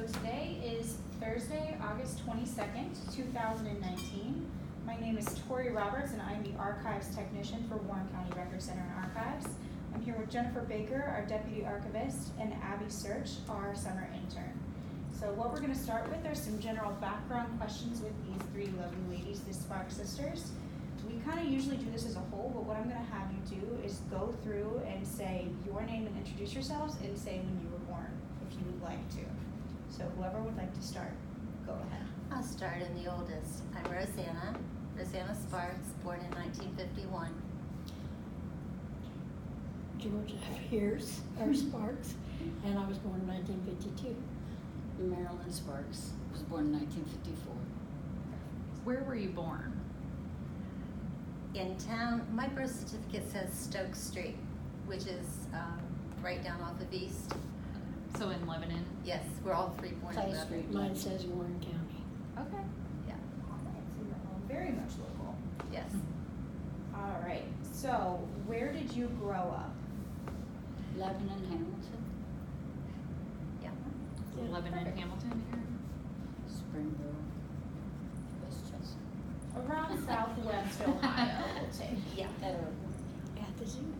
today is Thursday, August 22nd, 2019. My name is Tori Roberts and I'm the Archives Technician for Warren County Record Center and Archives. I'm here with Jennifer Baker, our Deputy Archivist, and Abby Search, our Summer Intern. So what we're going to start with are some general background questions with these three lovely ladies, the Spark Sisters. We kind of usually do this as a whole, but what I'm going to have you do is go through and say your name and introduce yourselves and say when you were born, if you would like to. So whoever would like to start, go ahead. I'll start in the oldest. I'm Roseanna Sparks, born in 1951. Georgia Hears, or Sparks, and I was born in 1952. Marilyn Sparks, was born in 1954. Where were you born? In town, my birth certificate says Stoke Street, which is right down off of East. So in Lebanon? Yes, we're all three born in Clay Lebanon. Street. Mine says Warren County. Okay. Yeah, All right, so you're all very much local. yes. All right, so where did you grow up? Lebanon, Hamilton, Yeah. Yeah, Lebanon, perfect. Hamilton area? Springville, Westchester. Around Southwest Ohio, we'll take. Yeah. At the zoo.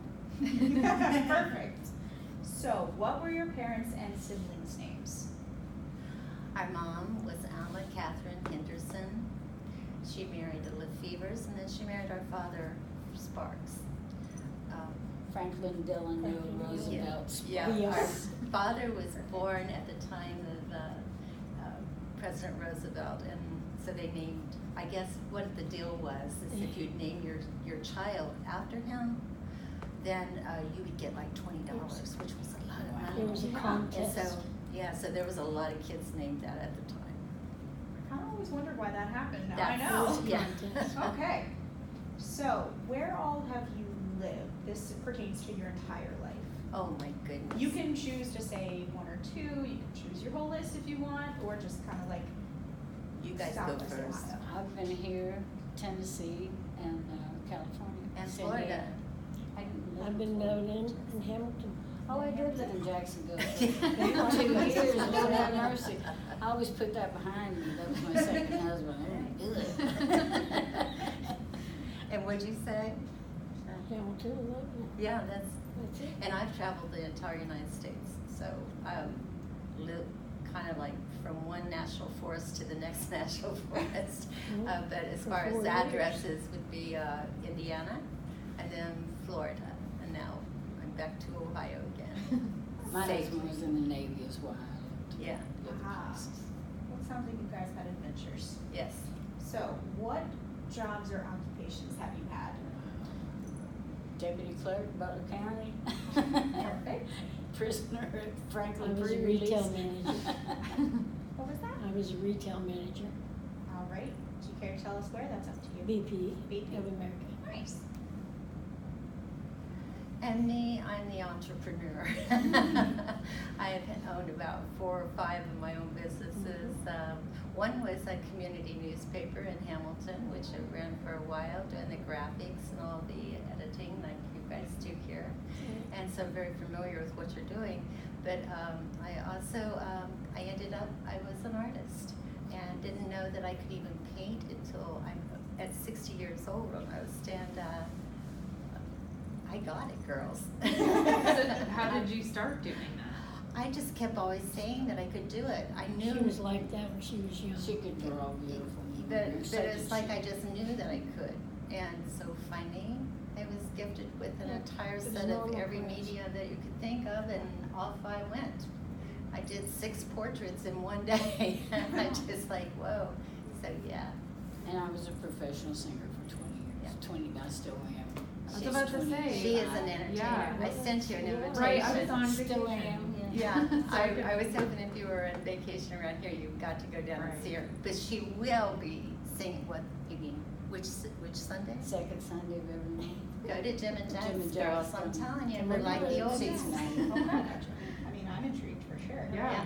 Perfect. So, what were your parents and siblings' names? Our mom was Alma Catherine Henderson. She married the Lefevers, and then she married our father, Sparks. Franklin Delano Franklin Roosevelt Sparks. Yeah, Yes. our father was born at the time of President Roosevelt, and so they named, I guess what the deal was, is if you'd name your child after him, then you would get like $20, which was a lot of money. There was a Yeah. And contest. so there was a lot of kids named that at the time. I kind of always wondered why that happened. Now I That's- know. Yeah. Okay. So, where all have you lived? This pertains to your entire life. Oh my goodness. You can choose to say one or two. You can choose your whole list if you want, or just kind of like You guys go Southwest first. Ohio. I've been here, Tennessee, and California. And San Florida. Diego. I didn't live I've been in Lebanon and Hamilton. Oh, I did live in Jacksonville. Yeah. 2 years, Lord have mercy. I always put that behind me. That was my second husband. I didn't do it. And what'd you say? Hamilton and Lebanon. Yeah, that's, That's it. and I've traveled the entire United States, so live kind of like from one national forest to the next national forest. But as For far 4 as years. addresses would be Indiana, and then Florida, and now I'm back to Ohio again. My Safe. husband was in the Navy as well. Yeah, Ah. Well, it sounds like you guys had adventures. yes. So, what jobs or occupations have you had? Deputy clerk, Butler County. Perfect. Prisoner at I Franklin was a pre-release. retail manager. What was that? I was a retail manager, All right. Do you care to tell us where? That's up to you. BP BP. of America. Nice. And me, I'm the entrepreneur. I have owned about 4 or 5 of my own businesses. One was a community newspaper in Hamilton, which I ran for a while, doing the graphics and all the editing like you guys do here. And so I'm very familiar with what you're doing. But I also, I ended up, I was an artist and didn't know that I could even paint until I'm at 60 years old almost. And I got it, girls. So how did you start doing that? I just kept always saying that I could do it. I knew. She was like that when she was young. She could draw beautiful. But it's like I just knew that I could. And so finally, I was gifted with an Yeah, entire it was set of normal every for us. media that you could think of, and off I went. I did 6 portraits in one day. And I just like, whoa. So yeah. And I was a professional singer for 20 years. Yeah. 20, I still am. I was about to say. She is an entertainer. Yeah. I sent you an invitation. Right, I was on Still vacation. am. Yeah, So I could- I was hoping if you were on vacation around here, you got to go down and Right. see her. But she will be singing, what, you mean, which Sunday? Second Sunday of every month. Go to Jim and Jim Jack's, and girls, Jack's, I'm telling you, and we're we're like the good. old Seats days. nine. Okay. I mean, I'm intrigued for sure. Yeah.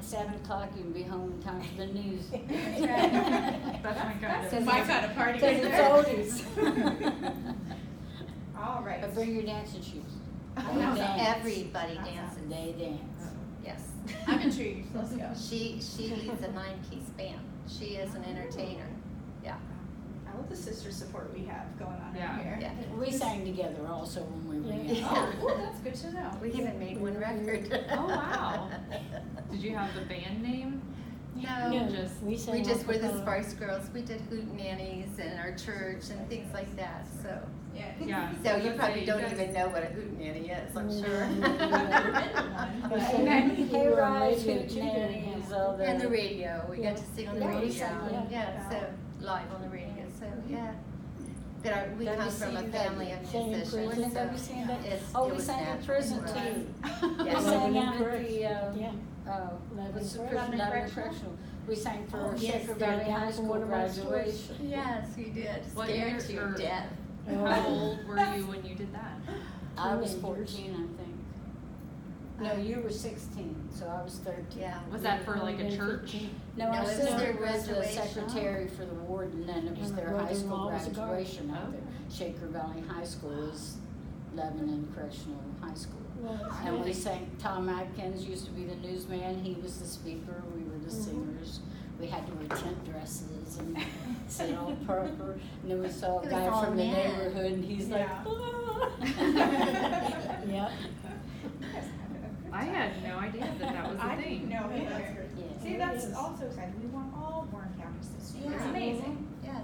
7 o'clock, you can be home in time for the news. That's right. That's my kind of- That's my kind of party. Because right it's there. oldies. All right. But bring your dancing shoes. Oh, We no. dance. Everybody That's dances, They dance. yes. I'm intrigued. Let's go. She leads a 9-piece band. She is an entertainer. Yeah. I love the sister support we have going on Yeah. right here. Yeah. We sang together also when we were young. Yeah. Oh, that's good to know. We even made one record. Oh, wow. Did you have the band name? No, No, just- we sang we just were the acapella. Spice Girls. We did hootenannies in our church and things like that. So, Yeah. Yeah. so you Let's probably say don't guys- even know what a hootenanny is. I'm sure. Never been to one, but Okay. okay. Hey, were Rise, radio Hoot too, Nannies, all that. And the radio. We got to sing on the Yeah, we radio. sang, Yeah, so live on the radio. So yeah. But we come from a WCW. family of Sang in musicians. prison. So WCW? it's, Oh, it we was sang in natural prison for us. too. Yeah. We Yeah. sang Lebanon out at the, Yeah. what's the Lebanon prison, Correctional. Lebanon Correctional. We sang for Oh, yes, Shaker they Valley got High from School one of our stores. graduation. Yes, you did. What Scared year- to or- death. How old were you when you did that? I was Teenagers. 14, I think. No, you were 16, so I was 13. Yeah. Was that for like a Maybe church? 15. No, No, our it was sister their was the graduation. secretary for the warden, and it was And their my high school brother-in-law was a guard. graduation out there. Okay. Shaker Valley High School is Lebanon Correctional High School. Well, And we sang, Tom Atkins used to be the newsman, he was the speaker, we were the singers. We had to wear tent dresses and sit all purple. And then we saw a It was guy all from the men. neighborhood and he's like, Yeah. "Ah." Yep. I had no idea that was a I thing. didn't know either. Yeah. See, It that's is. also exciting. We want all Warren counties to see. It's Yeah. amazing. Yes.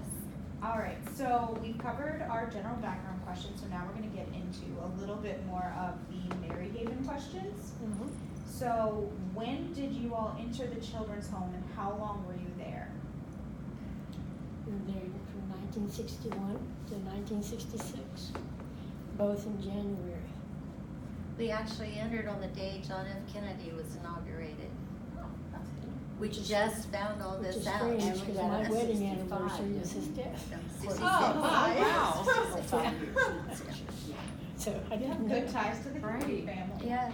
All right, so we've covered our general background questions, so now we're gonna get into a little bit more of the Mary Haven questions. Mhm. So when did you all enter the children's home and how long were you there? We were there from 1961 to 1966, both in January. We actually entered on the day John F. Kennedy was inaugurated. We just found all Which this is out. strange, and we because got my it at wedding 65, anniversary is his didn't we? death. No, 66. wow. Or 5 years, not 6 years, yeah. So I You have didn't good know. ties to the Kennedy Right. family. Yes.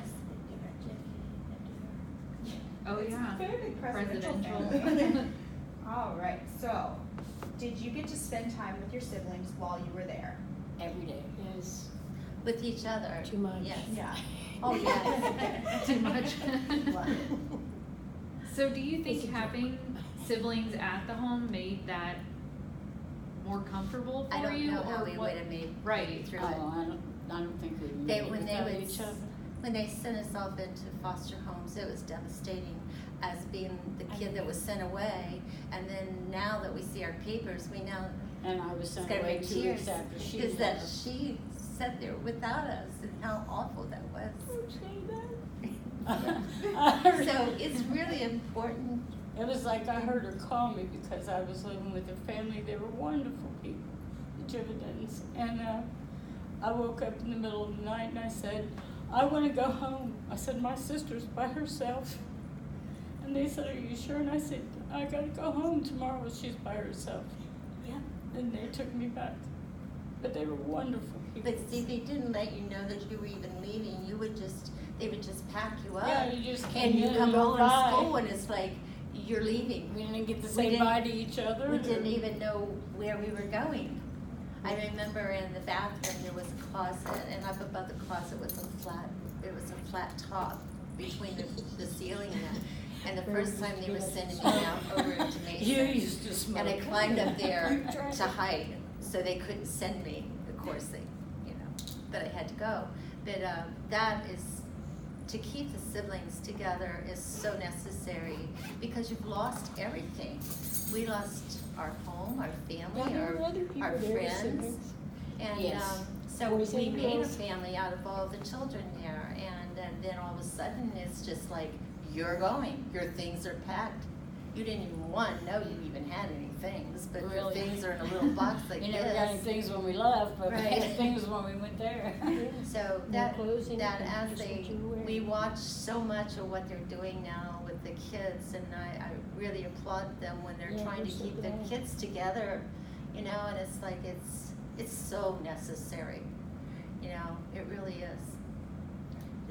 Oh, It's yeah. a very presidential Presidential. family. All right, so did you get to spend time with your siblings while you were there? Every day. Yes, With each other. too much. Yes. Yeah. Oh, yes. Too much. Love it. So do you It's think a joke. having siblings at the home made that more comfortable for I don't you, know how or we what? would have made Right. it through Oh, it. I don't think we They, made it when they without would, each other. when they sent us off into foster homes, it was devastating as being the kid that was sent away. And then now that we see our papers, we know And I was it's sent gonna away be 2 tears. weeks after she Because that left. she sat there without us and how awful that was. So it's really important. It was like I heard her call me because I was living with a family. They were wonderful people, the Jivadins. And I woke up in the middle of the night and I said, I want to go home. I said, my sister's by herself. And they said, are you sure? And I said, I got to go home tomorrow. She's by herself. Yeah. And they took me back. But they were wonderful people. But see, they didn't let you know that you were even leaving. They would just pack you up. Yeah, you just And came you in come and go home from bye. school and it's like, you're leaving. We didn't get to We say didn't- bye to each other. We didn't even know where we were going. I remember in the bathroom, there was a closet, and up above the closet was it was a flat top between the ceiling and the first time they were sending me out over to Mason. You used to smoke. And I climbed up there to hide, so they couldn't send me. Of course, but I had to go. But that is, to keep the siblings together is so necessary because you've lost everything. We lost our home, our Well, family, there were other people our there with friends. siblings. And Yes. so Boys we and made a girls. family out of all the children there. And then all of a sudden, it's just like, you're going, your things are packed. You didn't even know you even had any things, but your Really? things are in a little box like We this. never got any things when we left, but we Right. had things when we went there. So No that, clothes, anything, as just what they, you were we wearing. watch so much of what they're doing now with the kids, and I really applaud them when they're Yeah, trying to they're so keep the glad. kids together, and it's like, it's so necessary, it really is.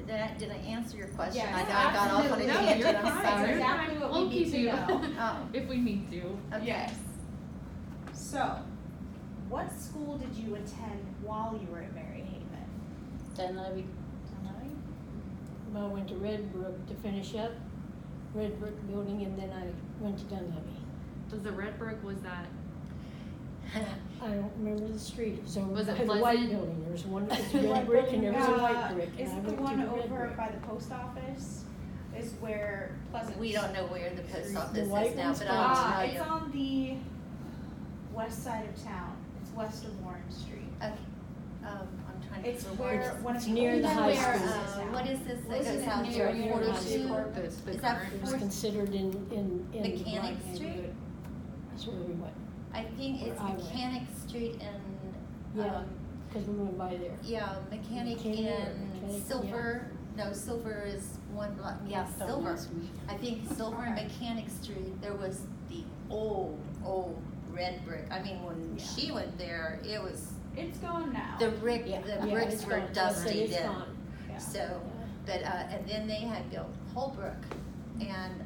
Did I answer your question? Yes, I know I got off on a absolutely. No, tangent, you're I'm fine. sorry. It's exactly what We'll we need keep to you know. Oh, if we need to. okay. Yes. So, what school did you attend while you were at Mary Haven? Then Levy, Well, I went to Red Brook to finish up, red brick building, and then I went to Dunleavy. Was the red brick, was that, I don't remember the street, it was over Was it by the white Pleasant? building, there was one that was red brick and there was a white brick, Is and I it the went one to the red over brick. by the post office? Is where Pleasant. We don't know where the post The office white is now, one's but gone. I'll tell It's you. on the west side of town. It's west of Warren Street. Okay, I'm trying to. It's remember where It's one of the near old the high Where, school. businesses now. what is this that Wasn't goes it out near there, near Forty high Two? school? the Is that current? It was Fourth? considered in the Mechanic black Street? neighborhood. That's where we went, I think it's Where I went. Mechanic Street and, yeah, cause we went by there. yeah, Mechanic Mechanic or and Mechanic, Silver, no, Silver is one block, yeah, Don't Silver. ask me. I think Silver and Okay. Mechanic Street, there was the old red brick. I mean, when Yeah. she went there, it was, It's gone now. the Yeah, bricks it's were gone. I said dusty it's then. gone. Yeah. So, but, and then they had built Holbrook, and,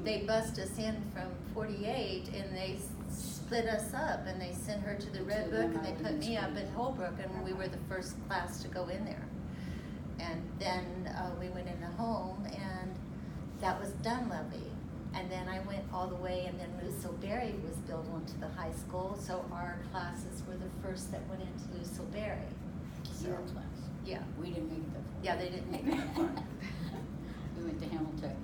they bussed us in from 48, and they split us up, and they sent her to the Red Book, and they put me up in Holbrook, and we were the first class to go in there. And then, we went in the home, and that was Dunleavy. And then I went all the way, and then Lucille Berry was built onto the high school, so our classes were the first that went into Lucille Berry. So, Your class. yeah, We didn't make it that far. yeah, they didn't make it that far. We went to Hamilton.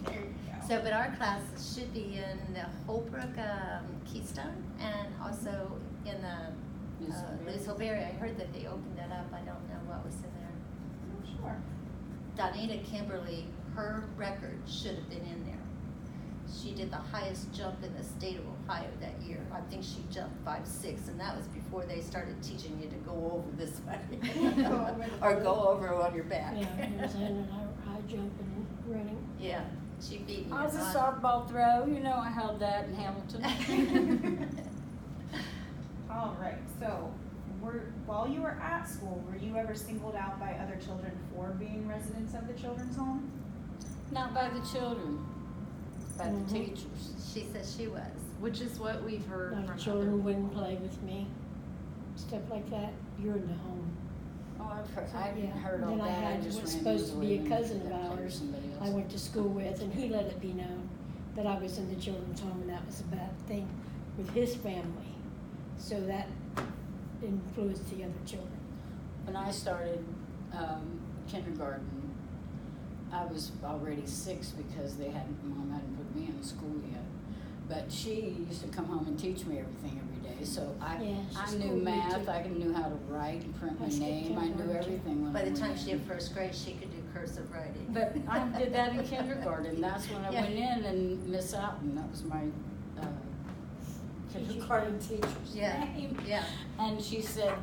There you go. So, but our classes should be in the Holbrook, Keystone, and also in the Lucille Berry. I heard that they opened that up. I don't know what was in there. Oh, sure. Donita Kimberly, her record should have been in there. She did the highest jump in the state of Ohio that year. I think she jumped 5'6", and that was before they started teaching you to go over this way. Go over the Or board. go over on your back. Yeah, Roseanna and I were high jumping and running. Yeah, she beat me. I was a on- softball throw, you know, I held that in Hamilton. All right, so while you were at school, were you ever singled out by other children for being residents of the children's home? Not by the children, by Mhm. the teachers. She says she was. Which is what we've heard Like from children other wouldn't people. play with me, stuff like that. You're in the home. Oh, I've heard, So, I yeah. heard all Then I that, I had just what's ran supposed to be a into cousin of that ours somebody I else. went to school with, and he let it be known that I was in the children's home, and that was a bad thing with his family. So that influenced the other children. When I started kindergarten, I was already 6 because Mom hadn't put me in school yet. But she used to come home and teach me everything every day, so Yeah, I she knew schooled me math, too. I knew how to write and print I my skipped name, I knew kindergarten too. everything when I By the went time she in. hit first grade, she could do cursive writing. But I did that in kindergarten, that's when I Yeah. went in, and Miss Alton, that was my kindergarten teacher's Yeah, name. yeah. And she said,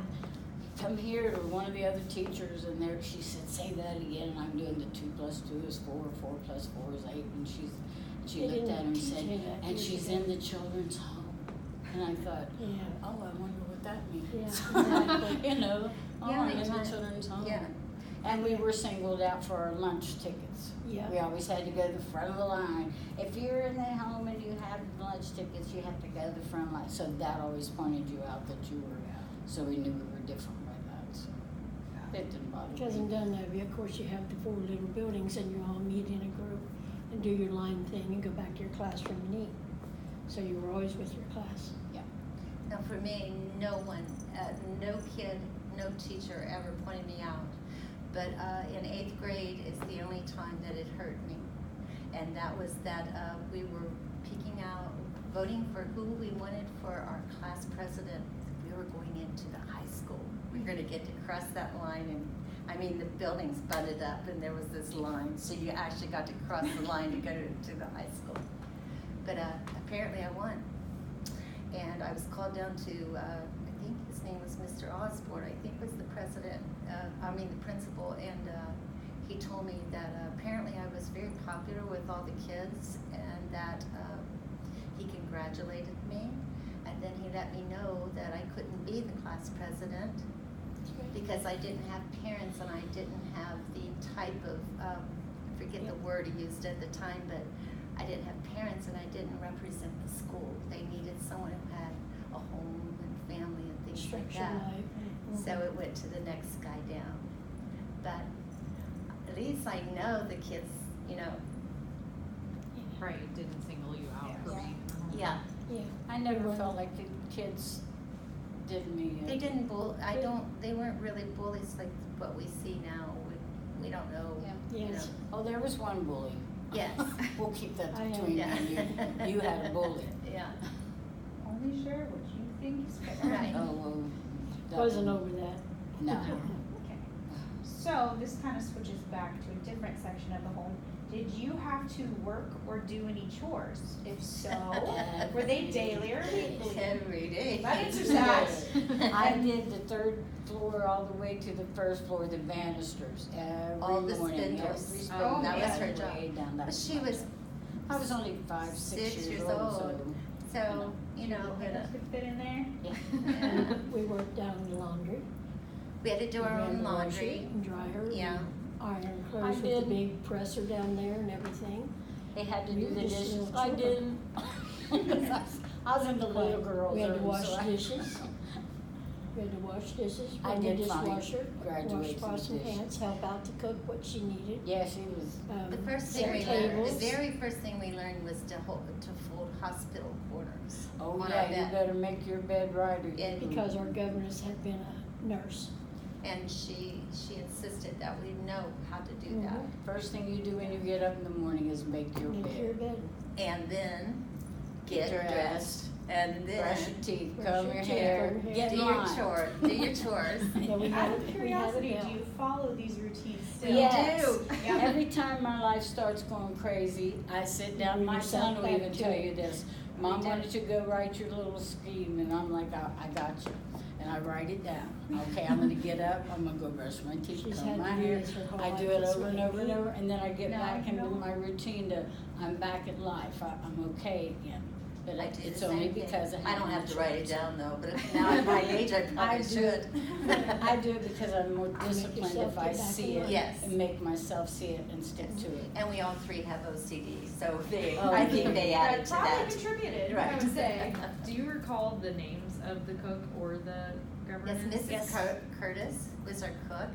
come here to one of the other teachers, and there, she said, say that again, and I'm doing the 2 + 2 is 4, 4 + 4 is 8, and she They looked didn't at him and teach said, me that and years she's ago. in the children's home. And I thought, Yeah. oh, I wonder what that means. Yeah, exactly. You know, oh, Yeah, I'm in the anytime. children's home. Yeah. And we were singled out for our lunch tickets. Yeah. We always had to go to the front of the line. If you're in the home and you have lunch tickets, you have to go to the front line. So that always pointed you out that you were, so we knew we were different by that, so it didn't bother Because in me. Dunleavy, of course, you have the 4 little buildings, and you all meet in a group and do your line thing and go back to your classroom and eat. So you were always with your class. Now, for me, no one, no kid, no teacher ever pointed me out. But in 8th grade is the only time that it hurt me. And that was that we were picking out, voting for who we wanted for our class president. We were going into the high school. We were going to get to cross that line, and I mean, the buildings butted up and there was this line. So you actually got to cross the line to go to the high school. But apparently I won. And I was called down to, I think his name was Mr. Osborne, I think was the president, the principal, and he told me that apparently I was very popular with all the kids, and that he congratulated me, and then he let me know that I couldn't be the class president because I didn't have parents and I didn't have the type of, I forget the word he used at the time, but I didn't have parents and I didn't represent the school. They needed someone who had a home and family and things like Structured that. life. So it went to the next guy down. But at least I know the kids, you know, Right, didn't single you out for Yeah. being in the home. yeah. Yeah. I never felt like the kids did me. They didn't they weren't really bullies like what we see now. We don't know, you know. Yes. Oh, there was one bully. Yes. We'll keep that I between Yeah. me and you. You had a bully. Yeah, Only share what you think is fair. Right. Oh, well. that Wasn't one- over that. No. Okay. So this kind of switches back to a different section of the home. Did you have to work or do any chores? If so, were they daily or weekly? every day. That answers that. I did the third floor all the way to the first floor, the banisters, every All the morning. spindles. Every Oh, spindle, that was yeah. her job. way down that But she was, I was only 5, 6 years old, so, you know, Little hands could fit in there. Yeah. We worked down in the laundry. we had to do our We had own to wash laundry. it and dry her. Yeah. and Iron I clothes with did. the big presser down there and everything. They had to We do were the just dishes. little I children. didn't. I was in the little girls' We had to room, wash so I- dishes. We had to wash dishes, I run the did finally dishwasher, graduate wash from pots and dish. pans, help out to cook what she needed. Yeah, she was. The Um, first thing set we learned, tables. the very first thing we learned was to fold hospital quarters. Oh on yeah, our you bed. better make your bed right, or Yeah, you Because our governess had been a nurse. And she insisted that we know how to do that. Mhm. First thing you do when you get up in the morning is make your Make your bed. bed. And then get Dressed. dressed. And then Brush your teeth, Brush comb your your teeth, hair, comb your get do in your line. chores. Do your chores. Yeah, we Out had of it- curiosity, we had do it you follow these routines still? Yes. do. Yeah. Every time my life starts going crazy, I sit down. Bring My yourself son will back even to tell it. you this. Mom, why don't you go write your little scheme? And I'm like, I got you. And I write it down. Okay, I'm gonna get up, I'm gonna go brush my teeth, She's comb had my to do hair. this her whole I life do it this over and way. over and over, and then I get No, back you into don't. my routine to, I'm back at life, I'm okay again. But I do it's the only same thing. because I don't have to write it chores. down though, but now at my age, I I probably do should. it. I do it because I'm more disciplined yourself if I get back see in it. line. Yes. And make myself see it and stick to it. And we all three have OCD, so Oh, I think they added That to probably that. contributed, I Right. would say. Do you recall the names of the cook or the Yes, governess? Mrs. Curtis was our cook.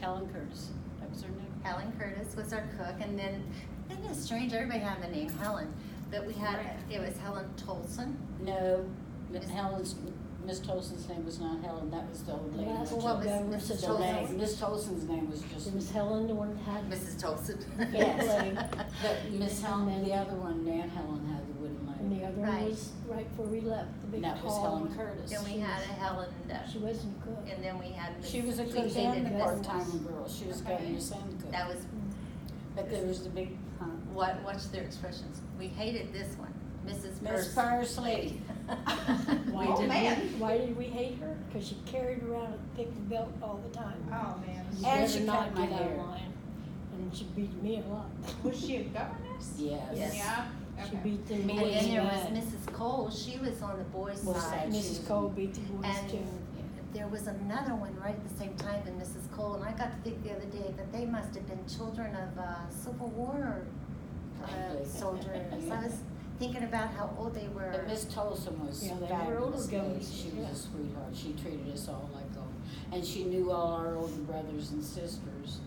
Helen Curtis, that was her name. Helen Curtis was our cook, and then, isn't it strange, everybody had the name Helen, but we had, it was Helen Tolson. No, Miss Tolson's name was not Helen, that was the old lady. Last Well, that what was governess Mrs. said the Tolson? name. Miss Tolson's name was just. It was Helen, the one that had. Mrs. Tolson. Yes, but Miss And Helen, then- the other one, Nan Helen had the wooden And leg. the other Right. one was right before we left, the big And that was tall Helen one. Curtis. Then we had a Helen, She wasn't a cook. and then we had Miss. She was a we cook hated and a Miss- part-time girl, she was Okay. governess and cook. That was, But there was the big, what's their expressions? We hated this one, Mrs. Miss Purse. Parsley. Why Oh, did man. Why did we hate her? Because she carried around a thick belt all the time. Oh, man. You And better she not cut my get out of hair. line. And she beat me a lot. Was she a governess? Yes. Yes. Yeah, She okay. beat them And boys then there bad. was Mrs. Cole, she was on the boys' Boys' side. side. she was- Mrs. Cole beat the boys And too. there was another one right at the same time than Mrs. Cole, and I got to think the other day that they must have been children of Civil War Probably. soldiers. I was thinking about how old they were. But Miss Tolson was Yeah, they were older fabulous. governors, She was yeah. a sweetheart. She treated us all like own. And she knew all our older brothers and sisters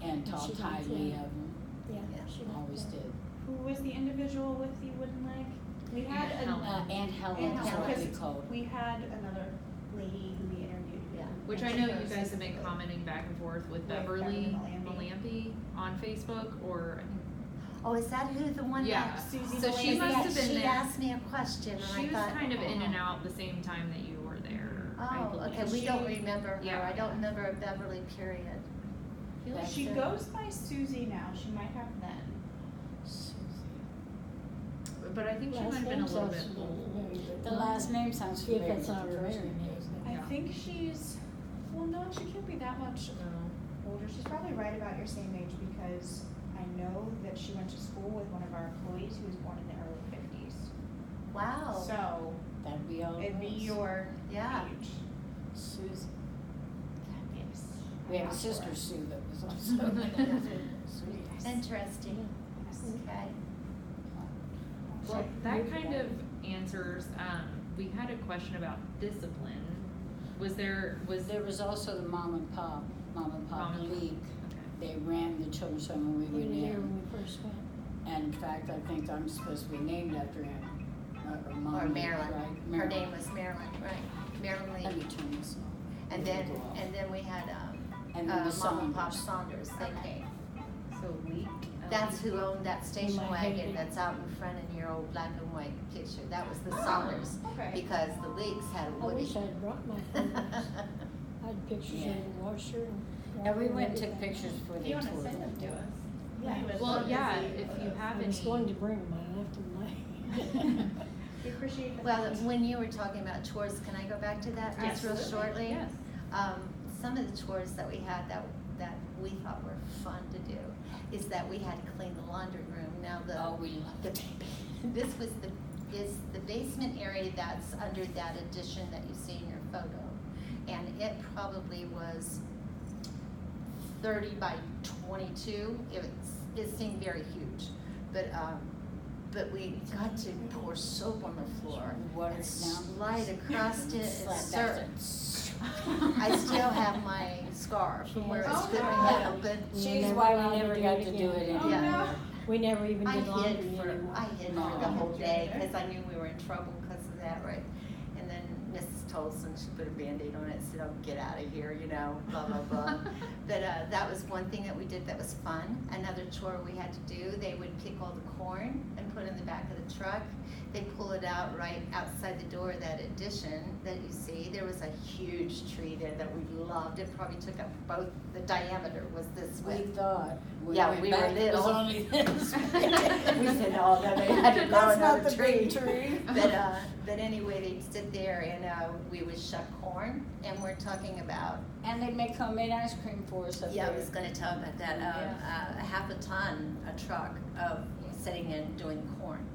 and She taught did, highly yeah. of them. Yeah, Yeah. she Always did. Who was the individual with the wooden leg? We had Aunt an, Helen. Aunt Helen Aunt is Helen, what we because called. we had another lady who we interviewed. who Yeah. Which I mentioned know her you guys have been specifically. commenting back and forth with With Beverly Beverly Malampy on Facebook, or I think Oh, is that who the one Yeah. that? Susie So she Malampy. must have been She there. asked me a question, and she I was thought. kind of in and out the same time that you were there. I Oh, believe. okay, we don't remember her, Yeah. I don't remember Beverly, period. That's She it. goes by Susie now, she might have then. Susie. But I think she Last might have been a name little sounds bit old. familiar, but The not- last name sounds If familiar. it's not but the her first married name name. isn't. I Yeah. think she's, well, no, she can't be that much older. She's probably right about your same age because I know that she went to school with one of our employees who was born in the early 50s. Wow. So That'd be all it it'd be was. your Yeah. age. Susie. Yes. We have I'm a not sister sure. Sue that was also. Sweet. Interesting, Yes. okay. Well, that kind of answers, we had a question about discipline. Was there There was also the mom and pop Mom and- league. okay. they ran the children's home when we We were went there in. when we first went. And in fact, I think I'm supposed to be named after him. Or Mom. Or Marilyn. Right? Her name was Marilyn, right? Marilyn Let me Lee. turn this off. And then we had, And then the Mom and Pop Saunders. Saunders, they came. So Leek. That's who owned that station my wagon heyday. that's out in front in your old black and white picture. That was the Saunders. Okay. Because the Leaks had a I Woody. wish I'd brought my photos. I had pictures Yeah. of the washer and. And we dryer went and took everything. pictures for If the you wanna tour. send them to us. Yeah. Well, yeah, if you have I any. was going to bring them, I left them late. We appreciate the. Well, when you were talking about chores, can I go back to that just real Absolutely. shortly? Yes. Some of the chores that we had that we thought were fun to do is that we had to clean the laundry room. Now Oh, we loved it. this was the basement area that's under that addition that you see in your photo. And it probably was 30 by 22. It seemed very huge. But we got to pour soap on the floor Water and it down. slide across it and Slap stir. that. I still have my scar from where it's ripping it open. She's Never why allowed we to never do got it to do it again. Yeah. anymore. We never even I did hid laundry for anymore. the whole day because I knew we were in trouble because of that, right? And then Mrs. Tolson, she put a Band-Aid on it and said, "Oh, get out of here," you know, blah, blah, blah. But that was one thing that we did that was fun. Another chore we had to do, they would pick all the corn and put it in the back of the truck. They pull it out right outside the door of that addition that you see. There was a huge tree there that we loved. It probably took up both, the diameter was this We width. thought. Yeah, went we were back, it was little. only this. We said, "Oh, no, they had to grow That's not another the tree." big tree. But anyway, they'd sit there and we would shuck corn, and we're talking about, And they make homemade ice cream for us up yeah, I there. was gonna talk about that, a half a ton, a truck of sitting in doing corn.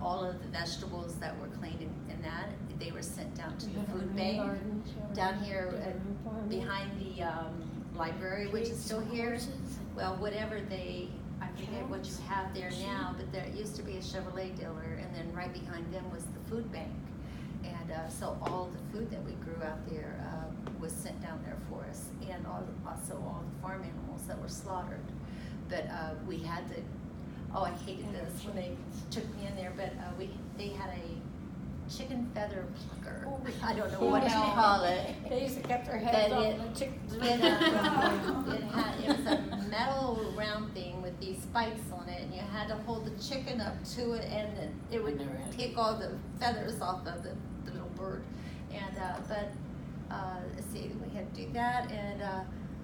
All of the vegetables that were cleaned in that, they were sent down to We the had our food own bank gardens, our down own here farm. behind the library, which is Pigs, still here. horses. Well, whatever I forget what you have there now, but there used to be a Chevrolet dealer, and then right behind them was the food bank. And so all the food that we grew out there was sent down there for us, and also all the farm animals that were slaughtered. But we had to, I hated this when they took me in there, but they had a chicken feather plucker. I don't know what you call it. They used to cut their heads But off it- and the chickens. It was a metal round thing with these spikes on it, and you had to hold the chicken up to it, and then it would never had it. pick all the feathers off of the little bird. And let's see, we had to do that, and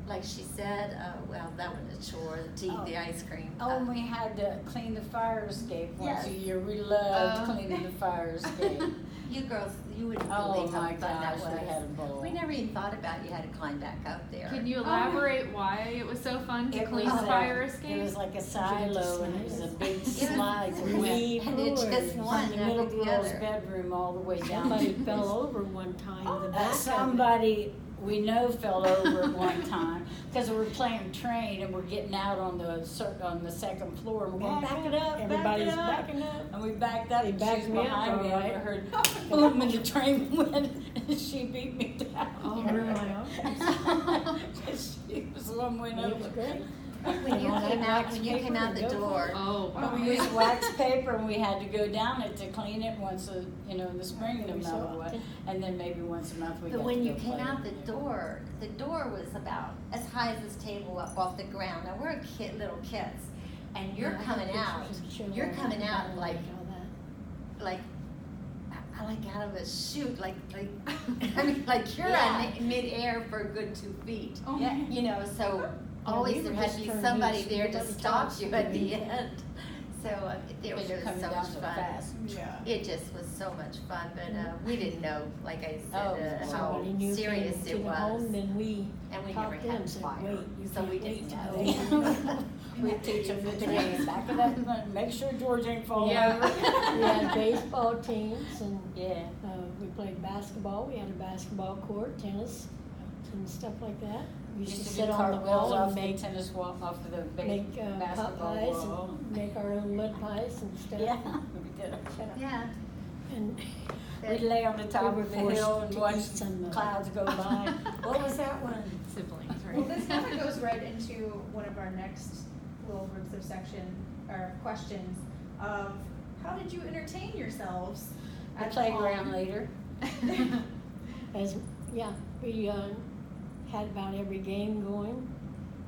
like she said, well, that was a chore to eat the ice cream. Oh, and we had to clean the fire escape once a Yes. year. We loved cleaning the fire escape. You girls, you wouldn't Oh believe how my fun that gosh, was. we had a ball. We never even thought about you had to climb back up there. Can you elaborate why it was so fun to It clean was the a- fire escape? It was like a silo and it was a big slide that Three went And it just floors. one from the after little the girl's other. bedroom all the way down. Somebody fell over one time, the back of it. Somebody we know fell over at one time because we were playing train and we're getting out on the second floor and we're going, back it up, Everybody's back it up. backing up. And we backed up They and backed she's me up, behind me. all I right. heard boom and the train went and she beat me down. Oh, really? She was the one went It was over. great. When you came out the door, Oh, But wow. we used wax paper and we had to go down it to clean it once in the spring no Every so matter what. often. And then maybe once a month we but got when to you go came play out it. the door was about as high as this table up off the ground. Now we're little kids, and you're Yeah, I coming think out. pictures show You're all coming that, out like all that. like out of a chute, like I mean, like you're Yeah. in mid-air for a good 2 feet. Oh, Yeah. You know, so always we there were had just to be trying somebody to there to let the stop tops you at be. the end. So it was Because you're just coming so down much so fun. fast. Yeah. It just was so much fun, but we didn't know, like I Oh, said, how Somebody new serious came to it the was. home, then we And we never talked them had and said, fire, wait, you so we can't wait didn't to know. go. We teach them the train, back it up, and make sure George ain't falling Yeah. over. We had baseball teams and Yeah. we played basketball. We had a basketball court, tennis, and stuff like that. We used to Used to sit do on the cartwheels wall off and the make tennis wall, off of the pot basketball pies wall. and make our own mud pies and stuff. Yeah, we did. Yeah. And We'd lay on the top We of the were hill forced and to watch eat some, clouds go by. What was that one? Siblings, right? Well, this kind of goes right into one of our next little groups of questions of how did you entertain yourselves The at playground home? later. We had about every game going,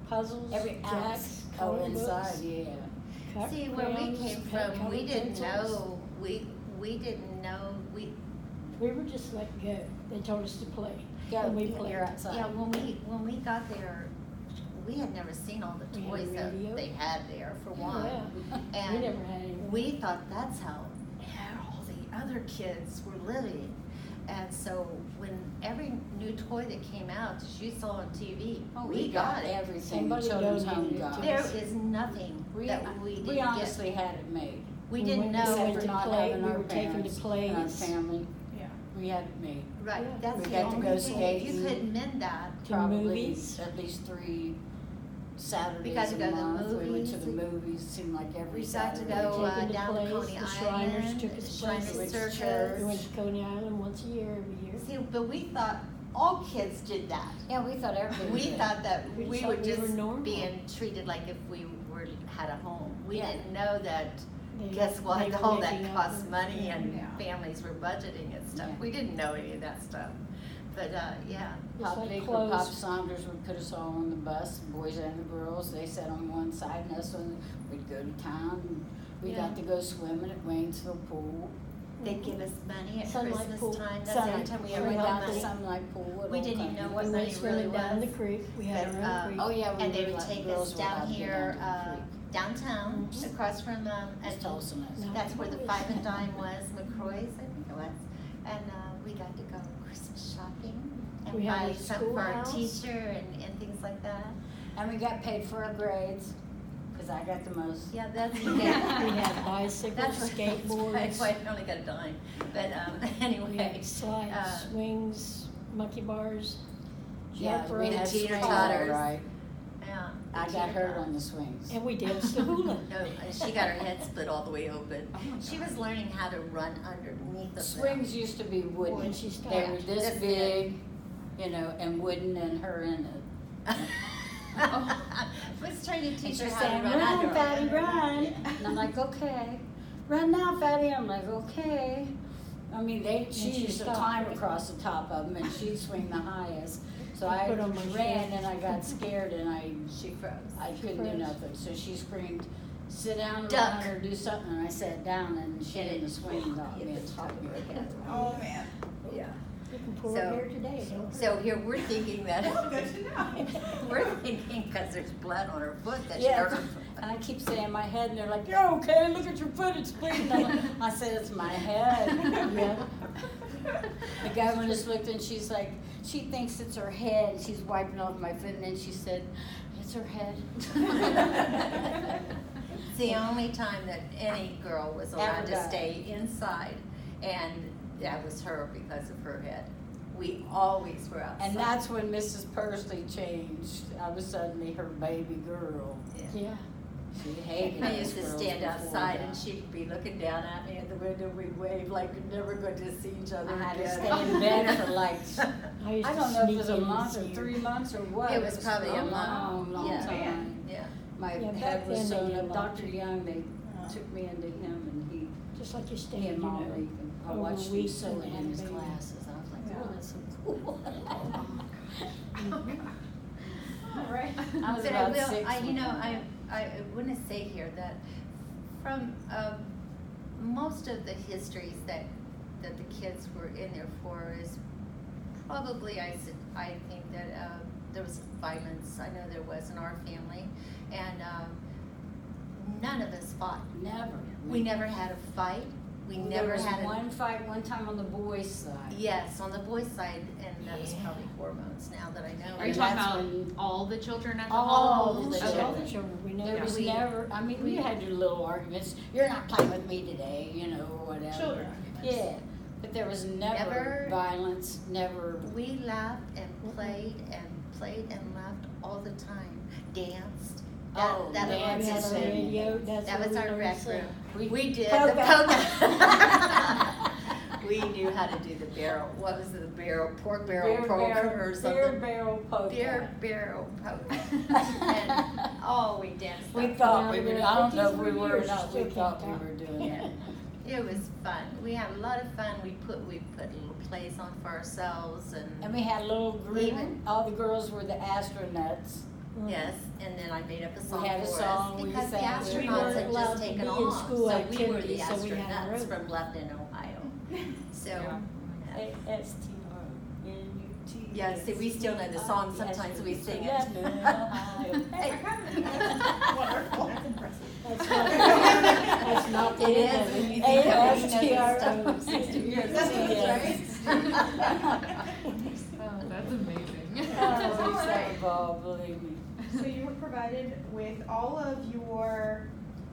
puzzles, Every jacks, ounce. Oh, color inside, books. yeah. cut See, where we crayons, came cut from, we colored didn't pencils. know, we didn't know, We were just let go. They told us to play. Go, And we played. you're outside. yeah, when we got there, we had never seen all the We had a toys that radio. they had there, for one. Yeah. And We never had any. we thought that's how all the other kids were living. And so when every new toy that came out, that you saw on TV, Oh, we got it. everything. Somebody Children's home donated it got to There us. is nothing that we didn't We get. honestly had it made. We We didn't went- know. we went Except for to not play- having we our were taken to parents and our plays. family, Yeah. we had it made. Right, Yeah. that's We the got to only go thing. skating. You couldn't mend that. To Probably movies. at least 3 Saturdays We got to a go to the month. We went to the movies. movies, seemed like every We got to Saturday. go Taken to down to plays, Coney the Shriners Island, took us Shriners places. Went to Circus. church. We went to Coney Island once a year, every year. See, but we thought all kids did that. Yeah, we thought everything. We did. thought that We we thought were we were just normal. being treated like if we had a home. We Yeah. didn't know that, They- guess what, they were all that making up costs for- money and Yeah. families were budgeting and stuff. Yeah. We didn't know any of that stuff. But, yeah. Just Pop like Vic or clothes. Pop Saunders would put us all on the bus, the boys and the girls. They sat on one side and us on, we'd go to town. And we Yeah. got to go swimming at Waynesville Pool. They'd give us money at Sunlight Christmas pool. time. That's the only time we ever went got down to money. Sunlight Pool. at We Old didn't even know Country. what We money went really swimming down the was. creek. We had But, our own creek. Oh, yeah, we And they were would like take girls us were allowed down to get here, down to the creek. downtown, Mhm. across from, Just and Tulsa knows. No. that's where the Five and Dime was, McCroy's, I think it was. And, we got to go Christmas shopping We and had buy a something for our schoolhouse. teacher and things like that. And we got paid for our grades, cause I got the most. Yeah, that's, We yeah. had bicycles, That's skateboards. why I only got a dime, but, We anyway. had slides, uh, swings, monkey bars, Yeah, jump we ropes. had teeter swings, totters. right. Yeah. I got teeter hurt totters. on the swings. And we danced the hula. No, she got her head split all the way open. She was learning how to run underneath the Swings used to be wooden. When she They started. were this This big, you know, and wooden and her in it. Was trying to teach And her she's how to saying, run run, under. fatty, run. And I'm like, okay. Run now, fatty. I'm like, okay. I mean, she she used to stopped. climb across the top of them and she'd swing the highest. So I I put on my ran shoes. and I got scared and She froze. I couldn't do froze. nothing. So she screamed, sit down, Duck. run or do something. And I sat down and she Hit in it. the swing got Hit me the and top took of me her head. Oh, man. Yeah. You can pull So- her hair today. don't hurt. So here, we're thinking that, Good to know. we're thinking because there's blood on her foot that she Yeah, hurt her. and I keep saying my head, and they're like, "You're okay. Look at your foot; it's bleeding." I said, "It's my head." Yeah. The governess looked, and she's like, "She thinks it's her head." And she's wiping off my foot, and then she said, "It's her head." It's the only time that any girl was allowed Ever to done. stay inside, and that was her because of her head. We always were outside. And that's when Mrs. Pursley changed. I was suddenly her baby girl. Yeah. She hated I us used to girls stand before outside that. and she'd be looking down at me at the window, we'd wave like we're never going to see each other I had to again. stay in bed for like, I used I to don't know if it sneak was a in and month or see her. 3 months or what. It was probably a long, month. long Yeah. time. Yeah. My Yeah, back head was then so, they did a lot. Dr. Young, they took me into him and he Just like you stayed, He you and Mom know. Regan. I over watched him weeks sew and it had in a his baby. classes. I was like, Yeah. oh, that's so cool. All right. I was But about I will, 6 I, you when know, that I want to say here that from most of the histories that the kids were in there for is probably, I think that there was violence. I know there was in our family, and none of us fought. Never. We never had a fight. We never There was had one fight one time on the boys' side. Yes, on the boys' side, and that was Yeah. probably hormones now that I know. Are you And talking that's about when- all the children at the All home? the All children. the children, we There never. was We- never, I mean, we had your little arguments, you're not playing with me today, you know, or whatever. Children. Yeah, but there was never Never- violence, never, We laughed and played and laughed all the time, danced. Oh, That We had dances our and- radio, that's That what was we our learned rec to sing. room. We did Polka. the polka. We knew how to do the barrel, what was it, the barrel, pork barrel poker or something? Beer barrel poker. Beer barrel poker. And, oh, we danced. We that thought Now we we're were, I don't know if we 53 were or years, not, we still thought we can't were count. doing it. It was fun. We had a lot of fun. We put little plays on for ourselves And we had a little group, Even- all the girls were the astronauts. yes, and then I made up a song had a for song, us we because the sang. We astronauts weren't had allowed just to taken be in off, school so we were the activities, so we had our astronauts own. from Bluffton, Ohio. So, Yeah. A-S-T-R-N-U-T. yeah, see, we still know the song. Sometimes we sing it. Bluffton, Ohio. Wonderful. That's impressive. That's not the It end is of when you it. think that we know A-S-T-R-O. this stuff 60 years That's ago. That's amazing. Oh, we sang ball, believe me. So you were provided with all of your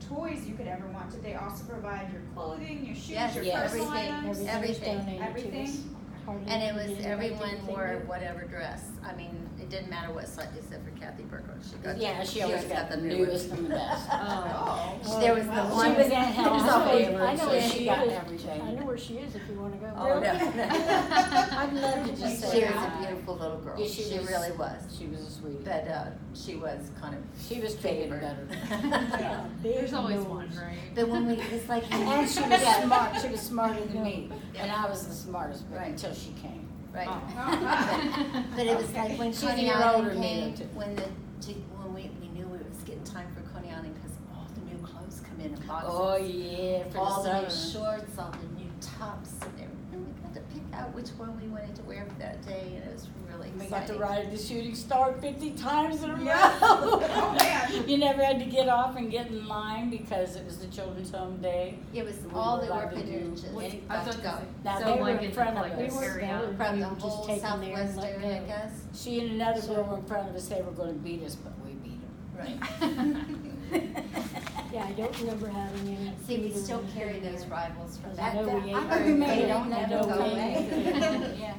toys you could ever want. Did they also provide your clothing, your shoes, Yes, your yes. personal everything. items? Everything. was donated to us. Everything? Hardly And it ever was, did anybody everyone anything wore new. whatever dress. I mean, it didn't matter what size, except for Kathy Burkhardt. Yeah, she always got the newest and the best. Oh. There was the Well, one. She was Aunt Helen's There's always- favorite, I know so where she she got is. everything. I know where she is if you wanna go. Oh, no. I'd love to just say She was hi. a beautiful little girl. Yeah, She really was. She was a sweetie. But she was kind of She was treated favored. better. Yeah, big There's always nose. one, right? But when we, it's like. And she was Yeah. smart, she was smarter than me, Yeah. and I was the smartest, but Right. until she came. Right. Oh. But it was like when She's a Coney year Island older than me, came, too. when we knew it was getting time for Coney Island, because all the new clothes come in boxes. Oh, yeah, for All the the new summer. shorts, all the new tops, and we got to pick out which one we wanted to wear for that day, and it was really We exciting. got to ride the shooting star 50 times in a row. Yeah. Oh, man. You never had to get off and get in line because it was the children's home day. It was We all were the allowed to do orphanages any- got to go. Now, So they were like in in front like of We us. weren't area. bothered. From We the were just whole taken there and southwest let area, I go. guess. She and another So- girl were in front of us, they were gonna beat us, but we beat them. Right. Yeah, I don't remember having any. See, we food or still anything carry those there. rivals from Because back I know then. we ate I very remember They good. don't I never know go we ate away. good. Yeah.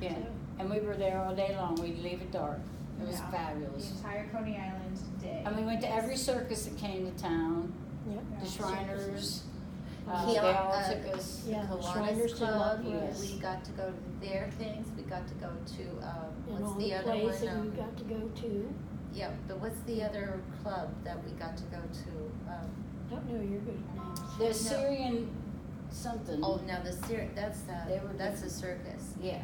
Yeah, and we were there all day long, we'd leave it dark, it was Yeah. The fabulous. entire Coney Island day. And we went to every circus that came to town, Yep. the Shriners, He they al- all took us. Yeah, The Shriners Kiwanis did a lot Club, for us. we got to go to their things, we got to go to, And all what's the the other plays that we one? got to go to. Yeah, but what's the other club that we got to go to? Don't know your good names. The Syrian something. Oh, no, that's, They were that's a circus. Yeah.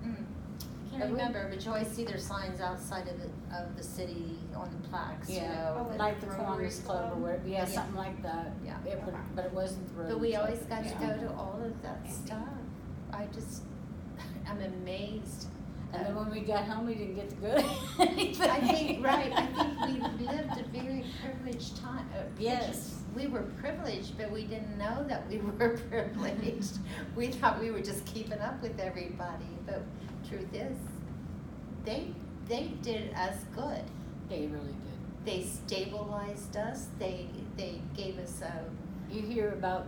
Mm. Can't But we- remember, but you always see their signs outside of the city on the plaques, you Yeah, know. Oh, like the Rotary Kiwanis Club or Club? whatever, yeah, Yeah. something like that. Yeah. But it wasn't the Rotary But we Club. always got to Yeah. go to all of that stuff. I'm amazed. And then when we got home, we didn't get to go to anything. I think, right, I think we lived a very privileged time. Yes. We were privileged, but we didn't know that we were privileged. We thought we were just keeping up with everybody, but truth is, they did us good. They really did. They stabilized us, they gave us a, You hear about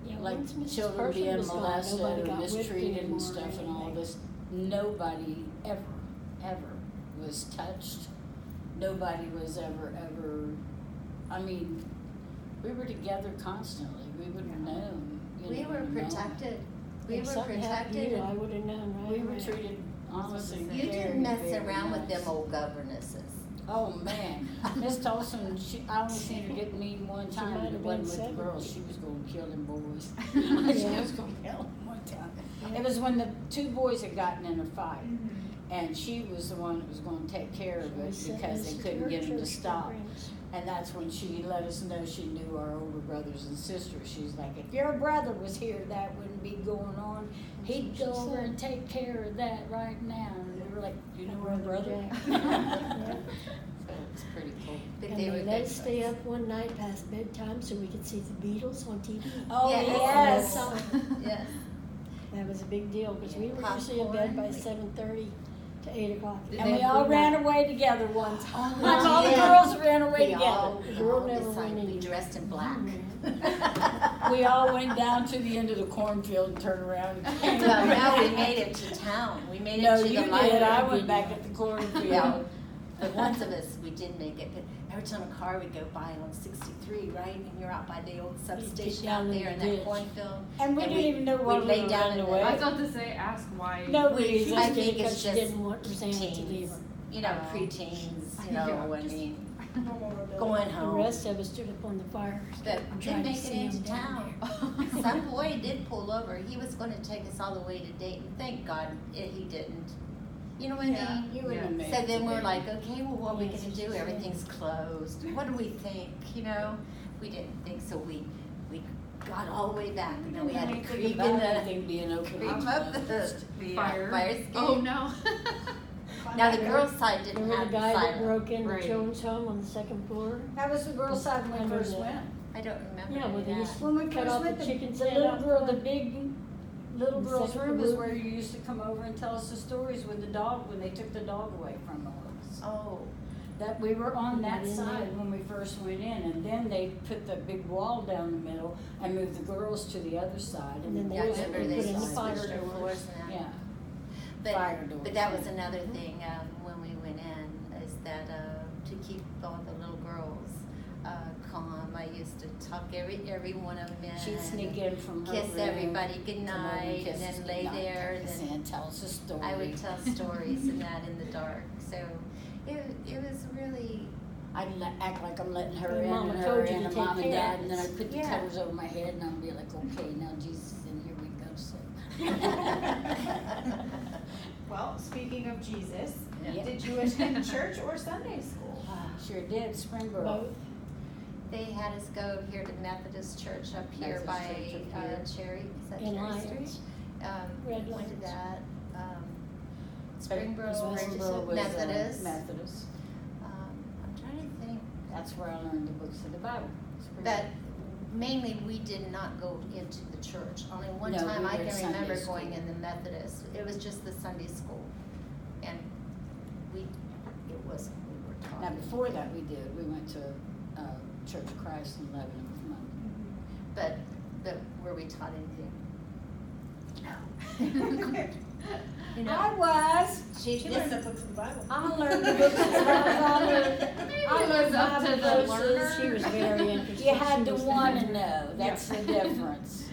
Yeah, like once Mrs. children Person being was gone, molested nobody or got whipped mistreated anymore and or stuff and all anything. this. Nobody ever was touched. Nobody was ever, I mean, we were together constantly. We would have known. You we know, were in the moment. protected. We If were something happened to protected. you, I would have known right We were away. treated honestly You You very, didn't mess very around with them nice. old governesses. Oh, man. Miss Tolson, I only seen her get mean one time, might and it have wasn't been with the girls. 70. She was gonna kill them boys. She Yeah. was gonna kill them one time. It was when the two boys had gotten in a fight, and she was the one that was gonna take care of it She because they sent us couldn't her get them to church stop. programs. And that's when she let us know she knew our older brothers and sisters. She's like, if your brother was here, that wouldn't be going on. He'd That's what go she over said. and take care of that right now. And we were like, do you know our brother? Jack. So it's pretty cool. But And they they were let good us stay folks. up one night past bedtime so we could see the Beatles on TV. Oh, Yes. yes. Yes. That was a big deal, because we Yeah. were usually in bed by Popcorn. 7:30 to 8 o'clock. And we all ran away together once. Oh, Like all the yeah. girls ran away We together. all, The we girl all never decided went we anywhere. dressed in black. We all went down to the end of the cornfield and turned around. and came Well, back. no, we made it to town. We made it No, to you the did. library. I went back at the cornfield. The ones of us, we did make it, but every time a car would go by on 63, right, and you're out by the old substation down out in there in the that ditch. cornfield. And we didn't even know why we'd we lay were down running in away. I the, was about to say, ask why. No, We we just I did think it 'cause it's she just didn't want Roseanna to leave teens, her. you know, Oh. preteens, you Yeah, know, I just- mean, Normal road. going The home. rest of us stood up on the fire But step and didn't tried to make it see into him down town. there. Some boy did pull over. He was going to take us all the way to Dayton. Thank God he didn't. You know what Yeah. I mean? You wouldn't have made So it then to we're Dayton. like, okay, well, what are we Yes, going to do? yes. Everything's closed. What do we think? You know, we didn't think so. We got all the way back, and then we had to Didn't creep think in about the anything being open. creep up the Fire. fire escape. Oh, no. Now the girls' side didn't Remember have the the guy that silent. broke in the Right. children's home on the second floor? That was the girls' side when we Under first the- went. I don't remember Yeah, well, they that. used When we cut first off went, the the chicken little stand girl, out the front. big little The girl's second room is room. where you used to come over and tell us the stories with the dog, when they took the dog away from us. Oh, That, we were on that Not in side there. when we first went in, and then they put the big wall down the middle and moved the girls to the other side, and And then the yeah, I boys they were remember on they put in the side. fire switched their doors. floors and that. Yeah, But, fire doors, but that was yeah. another thing, when we went in, is that, to keep all the little girls, calm, I used to tuck every one of them in. she'd sneak in from her Kiss room, everybody come over goodnight, kiss and us then lay goodnight, there, tuck and us then in, tell us a story. I would tell stories and that in the dark, so it was really, I'd act like I'm letting her Your in mama and told her you in to and take mom and care dad, of and then us. I'd put the Yeah. covers over my head and I'd be like, okay, now Jesus is in here, we go to sleep. Well, speaking of Jesus, Yeah. did you attend church or Sunday school? Sure did, Springboro. Both. they had us go here to Methodist Church up here Methodist by, Church up here. Cherry, is that In Cherry Lyons. Street? Red Went to Lions. that, But Springboro, Springboro was, Methodist. Methodist. I'm trying to think, That's where I learned the books of the Bible. but mainly we did not go into the church. Only one No, time we I were at can Sunday remember school. going in the Methodist. It was just the Sunday school. And it wasn't, we were taught. Now, before that we did, we went to, Church of Christ in Lebanon with Mom. But were we taught anything? You know, I was. she, She this, learned the books of the Bible. I learned the books of the Bible. I it learned was up to Bible the verses. learner. She was very interested. You had She to was wanna very- know, that's the difference.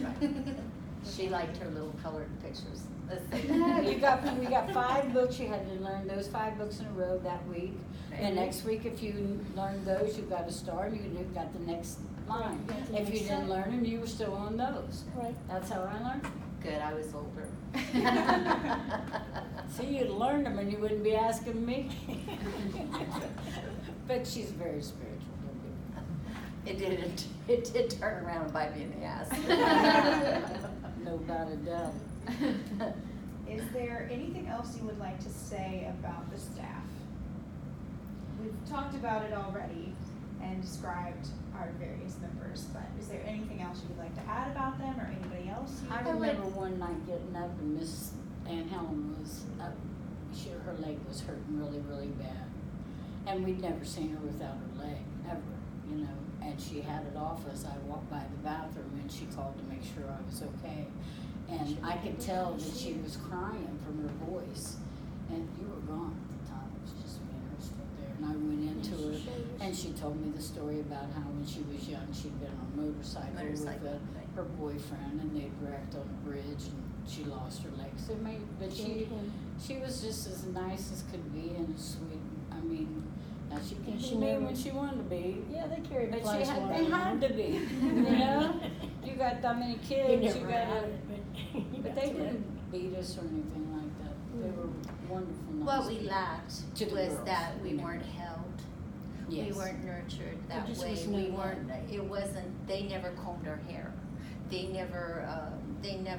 she liked her little colored pictures. Let's say Yeah, that. we got 5 books, you had to learn those 5 books in a row that week. And next week, if you learned those, you got a star, and you got the next line. Got the If you next didn't line. learn them, you were still on those. Right. That's how I learned. Good, I was older. See, you'd learn them and you wouldn't be asking me. But she's very spiritual. It did turn around and bite me in the ass. No doubt a doubt. Is there anything else you would like to say about the staff? We've talked about it already and described our various members, but is there anything else you would like to add about them or anybody else? I remember one night getting up and Miss Aunt Helen was up, her leg was hurting really, really bad. And we'd never seen her without her leg, ever, you know, and she had it off as I walked by the bathroom and she called to make sure I was okay. And I could tell that she was crying from her voice. And you were gone at the time, it was just me and her stood there. And I went into her and she told me the story about how when she was young, she'd been on a motorcycle with her boyfriend and they'd wrecked on a bridge and she lost her legs. I mean, but she was just as nice as could be and sweet. I mean, now she Yeah, could she be mean never- when she wanted to be. Yeah, they carried But flash water they had around. to be, you know? You got that many You kids, you never gotta, had it, but you but got they through it. didn't beat us or anything like that. They were wonderful, nice What we people. lacked To the was girls, that we we never- weren't held. We Yes. weren't nurtured that just way. was no We love. weren't, it wasn't, they never combed our hair. They never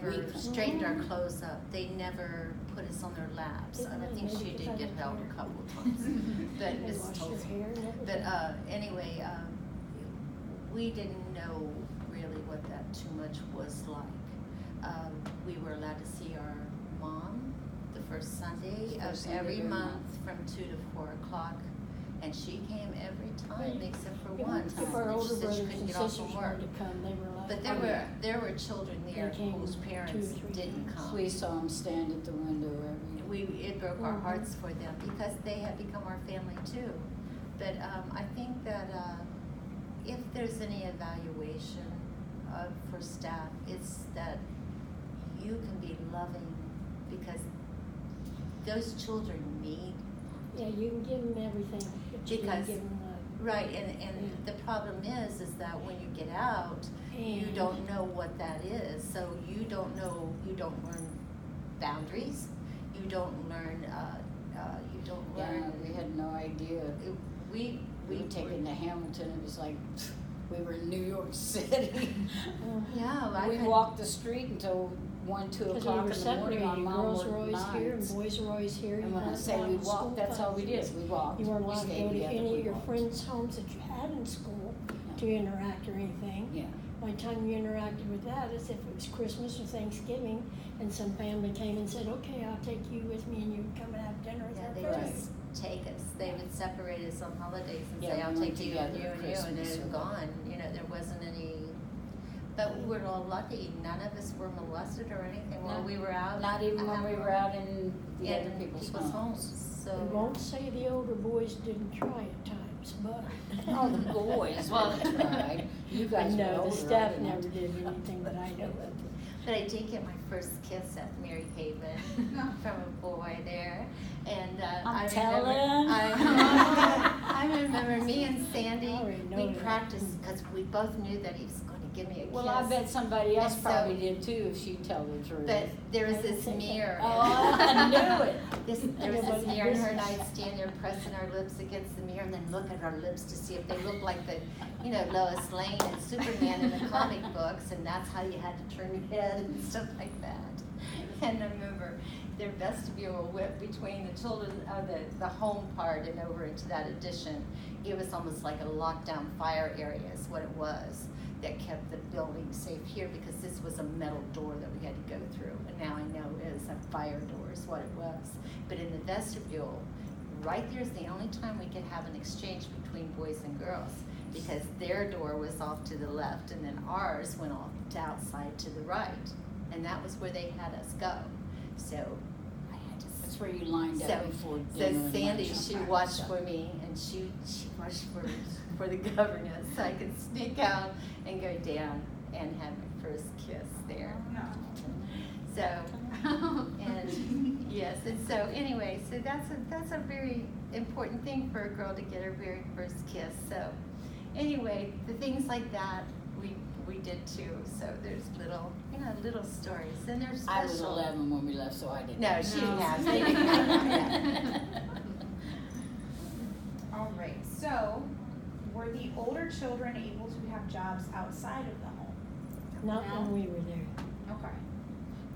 We- straightened our clothes up. They never put us on their laps. Didn't And I they think make she us did have get our held hair? a couple of times. But They Mrs. washed your Tolson. hair and But everything. anyway, we didn't know really what that too much was like. We were allowed to see our mom the first Sunday of First Sunday every of every month month. from 2 to 4 o'clock. And she came every time Right. except for If one if time. our And she older said she brothers couldn't and get off sisters from work. wanted to come, they were allowed. But there were children there They came whose 2 or parents 3 didn't times. come. We saw them stand at the window every it broke our hearts for them because they had become our family too. But I think that if there's any evaluation for staff, it's that you can be loving because those children need. Yeah, you can give them everything, but you can Because- give them love. Right, and the problem is that when you get out, you And- don't know what that is. So you don't know, you don't learn boundaries. You don't learn. You don't Yeah, learn. we had no idea. We We taken to Hamilton, it was like we were in New York City. Yeah, I We could- walked the street until 1, 2 Because we o'clock were in the morning. Our separated, mom girls were worked always here and nights. boys were always here. And You when I weren't say allowed we in school walked, that's all we functions. did, we walked. You weren't We allowed to stayed go to together, any we of your walked. friends' homes that you had in school to interact or anything. Yeah, By the time you interacted with that, as if it was Christmas or Thanksgiving, and some family came and said, okay, I'll take you with me, and you would come and have dinner with Yeah, our they friends. just take us. They would separate us on holidays and Yeah, say, we "I'll went take you and you together and you," and Christmas then or- gone. You know, there wasn't any. But we were all lucky. None of us were molested or anything while No, we were out. not even when we were out in the other in people's homes. homes. So We won't say the older boys didn't try at times, but. Oh, the boys, well, tried. You guys were No, older, the I staff didn't. never did anything that I know of. But I did get my first kiss at Mary Haven from a boy there, and I'm I telling. remember. I remember me and Sandy. I already know We that. practiced because we both knew that he was going to give me a kiss. Well, I bet somebody else And so- probably did too, if she'd tell the truth. But there was I didn't this think that. mirror. Oh, I knew it. There was this mirror in her Business. nightstand. They're pressing our lips against the mirror and then look at our lips to see if they look like the, Lois Lane and Superman in the comic books, and that's how you had to turn your head and stuff like that. And I remember their vestibule went between the children, the home part and over into that addition. It was almost like a lockdown fire area is what it was that kept the building safe here, because this was a metal door that we had to go through. And now I know it is a fire door is what it was. But in the vestibule, right there's the only time we could have an exchange between boys and girls, because their door was off to the left and then ours went off to outside to the right. And that was where they had us go. So I had to. That's where you lined So, up before so dinner and Sandy, lunch. she watched for me, and she watched for the governess, so I could sneak out and go down and have my first kiss there. So, and yes, and so anyway, so that's a very important thing for a girl to get her very first kiss. So, anyway, the things like that we did too. So there's little stories, and there's special. I was 11 when we left, so I didn't. No, she didn't have. No. They didn't have that. All right, so were the older children able to have jobs outside of the home? Not when we were there. Okay.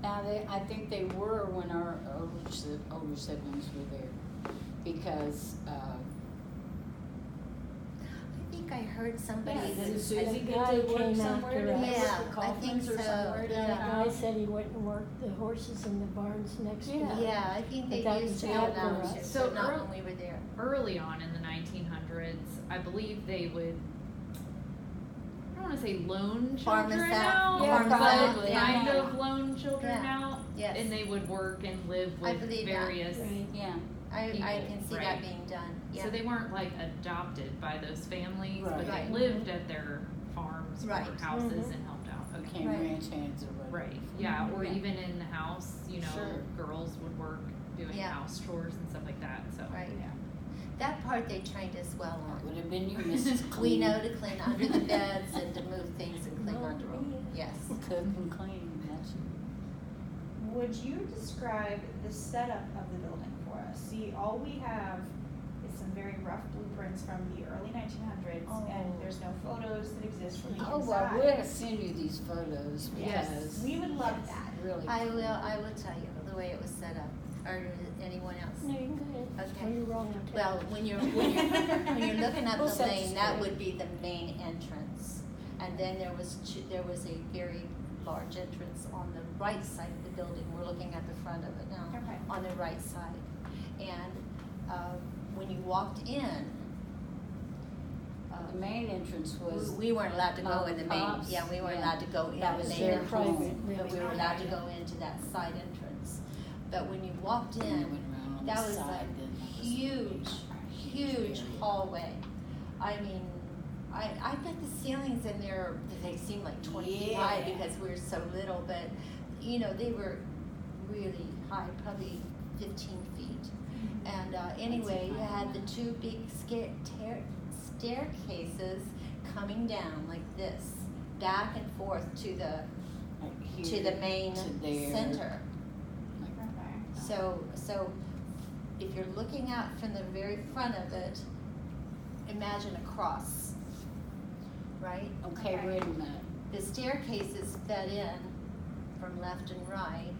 Now, I think they were when our older siblings were there, because, I think I heard somebody. Yeah, that- didn't Susie The get guy to work came somewhere? after Did us. they work Yeah, for I think Kaufman's or so. somewhere? Did Yeah, they the not? guy said he went and worked the horses in the barns next to Yeah. the. Yeah, I think they But that used was to after allow us. it, So but not earl- when we were there. Early on in the 1900s, I believe they would, I don't want to say loan Farm us children out. out, Yeah, but probably. kind Yeah. of loan children Yeah. out. Yes. And they would work and live I with believe that. various. Right. Yeah. I people, can see that right. being done, yeah. So they weren't like adopted by those families, but Right. they lived at their farms Right. or houses Mhm. and helped out. Became Right. ranch hands or whatever. Right, yeah, or Yeah. even in the house, Sure. girls would work doing Yeah. house chores and stuff like that, so. Right. Yeah. That part they trained us well on. Would have been you, Mrs. We Clean. know to clean under the beds and to move things and clean No, under them, me. yes. Cook and clean, that's you. Would you describe the setup of the building for us? See, all we have is some very rough blueprints from the early 1900s, Oh. and there's no photos that exist from the Oh, inside. well, we're gonna send you these photos Yes, because we would love that. really. I will tell you the way it was set up, or anyone else? No, you can go ahead. Okay. When you're wrong, I'll tell Well, you. when you're looking at We'll the set the lane, that story. would be the main entrance. And then there was a very large entrance on the right side of the building. We're looking at the front of it now. Okay. On the right side. And when you walked in, The main entrance was. we weren't allowed to go in the main, Pops. yeah, we weren't Yeah. allowed to go in That the was main their entrance. home. But we were Really. allowed to go into that side entrance. but when you walked And it in, went around on that the was side, a then that was huge area. hallway. I mean, I bet the ceilings in there, they seemed like 20 feet high Yeah. because we were so little, but, you know, they were really high, probably 15 feet. And anyway, you had the two big staircases coming down like this, back and forth to the Like to here the main to there. center. Like, So if you're looking out from the very front of it, imagine a cross, right? okay, Okay. wait a minute. The staircases fed in from left and right,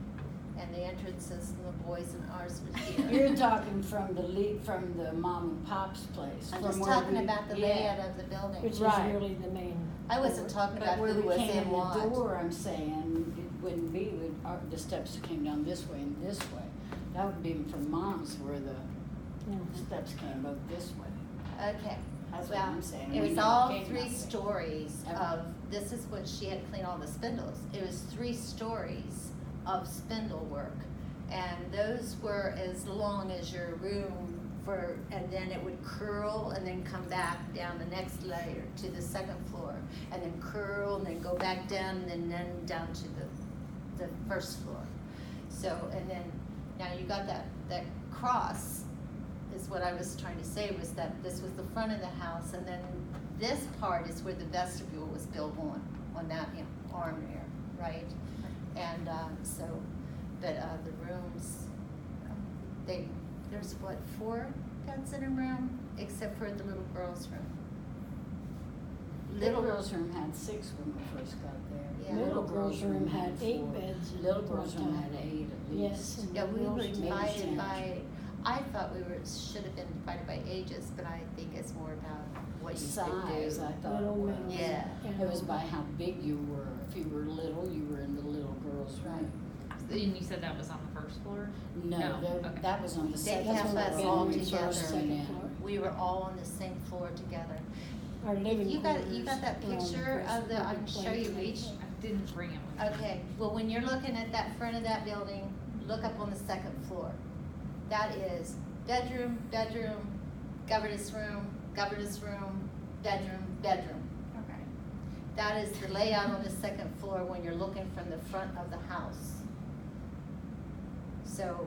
and the entrances and the boys and ours was here. You're talking from the mom and pop's place. I'm from just where talking we- about the yeah. layout of the building. Which is Right. really the main. I wasn't talking But about where who we was came in in what. the door, I'm saying, it wouldn't be, the steps came down this way and this way. That would be from mom's where the steps came both this way. Okay. That's what Well, I'm saying. it We was never all came that 3 way. stories Ever. of, this is what she had cleaned all the spindles. It was 3 stories of spindle work. And those were as long as your room and then it would curl and then come back down the next layer to the 2nd floor. And then curl and then go back down and then down to the 1st floor. So, and then, now you got that cross, is what I was trying to say, was that this was the front of the house, and then this part is where the vestibule was built on that arm there, right? And but the rooms, there's what, 4 beds in a room, except for the little girl's room. Little girl's room had 6 when we first got there. Yeah. Little girl's room had 8 4. beds. in Little it girl's one room time. had 8 at Yes. least. and Yeah, the we were girls' room divided was divided 10. by, I thought should have been divided by ages, but I think it's more about what you Size, could I do. thought Little, it was. middle, Yeah. and It was by how big you were. If you were little, you were in the little girl's room. And you said that was on the 1st floor? No, No, there- okay. that was on the They second have floor. us when all we together. first went in. Second floor. We were all on the same floor together. Our living You got that quarters were on the picture first of the, I can floor, show you plate. each. I didn't bring it with me. Okay, well, when you're looking at that front of that building, look up on the 2nd floor. That is bedroom, bedroom, governess room, bedroom, bedroom. Okay. That is the layout on the 2nd floor when you're looking from the front of the house. So,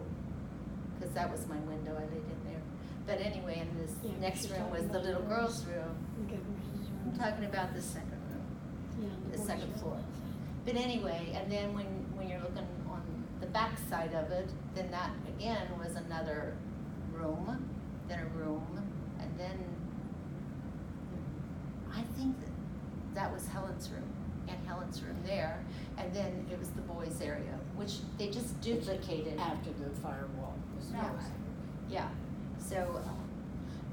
because that was my window, I laid in there. But anyway, and this Yeah, next she's room talking was the about little the girl's girls. room. Governors' I'm room. talking about the 2nd room. Yeah, the boys' 2nd room. floor. But anyway, and then when you're looking on the back side of it, then that again was another room, then a room, and then I think that was Helen's room, and Helen's room there, and then it was the boys' area, which they just duplicated. After the firewall was Yeah. closed. Yeah, so,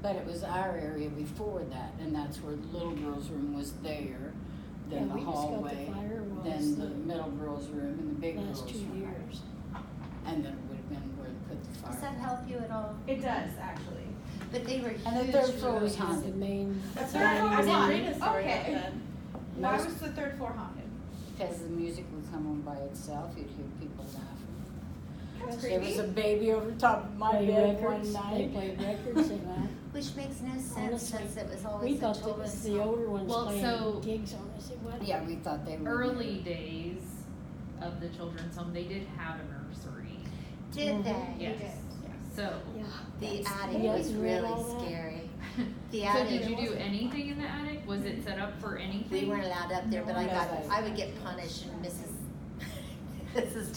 But it was our area before that, and that's where the little girl's room was there, then Yeah, the we just got the hallway, firewalls then the the middle girl's room and the big girl's last room. 2 years. And then it would have been where they put the does that firewall. help you at all? It does, actually. But they were huge. And the 3rd floor was rooms. The haunted. main. The third dining floor was room. haunted? Okay. Why Most- was the 3rd floor haunted? Because the music would come on by itself, you'd hear people laughing. That's There was creepy. a baby over top of my Play bed records, one they night. played records, they laughed. Which makes no sense Honestly, since it was We always a thought it was children's the home. older ones Well, playing so- gigs on us, it wasn't. Yeah, we thought they were. Early days of the children's home, they did have a nursery. Did Mhm. they? Yes. did. So, Yeah. The that's- attic yeah, was you read all really that? scary. The so attic. did you do anything in the attic? Was it set up for anything? We weren't allowed up there, but No, nobody. I would get punished and Mrs.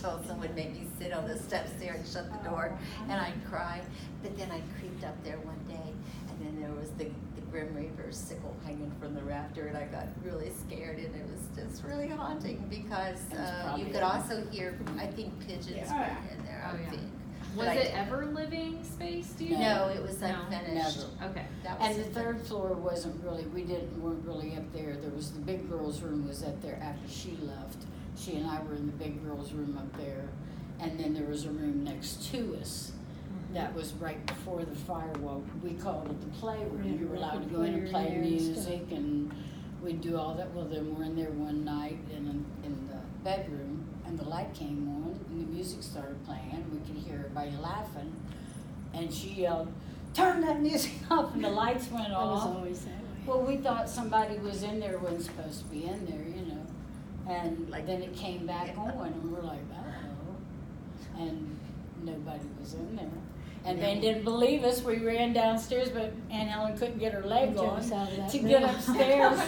Tolson would make me sit on the steps there and shut the door and I'd cry. But then I creeped up there one day and then there was the Grim Reaper's sickle hanging from the rafter and I got really scared and it was just really haunting because It was you probably could also hear, I think, pigeons Yeah. were in there, Oh, I yeah. think. Was But it ever living space, do you No, know? it was No. unfinished. Never. Okay. That was And the unfinished. 3rd floor wasn't really, weren't really up there. There was the big girl's room was up there after she left. She and I were in the big girl's room up there. And then there was a room next to us that was right before the firewall. We called it the playroom. Yeah, You were allowed to go in and record play player and stuff. music and we'd do all that. Well, then we're in there one night in the bedroom and and the light came on, and the music started playing. We could hear everybody laughing, and she yelled, "Turn that music off!" And the lights went I was off. always that way. Well, we thought somebody was in there, wasn't supposed to be in there, you know. And Like- then it came back on, and we're like, uh-oh. And nobody was in there. And they didn't believe us. We ran downstairs, but Aunt Helen couldn't get her leg They took on us out of that to room. get upstairs.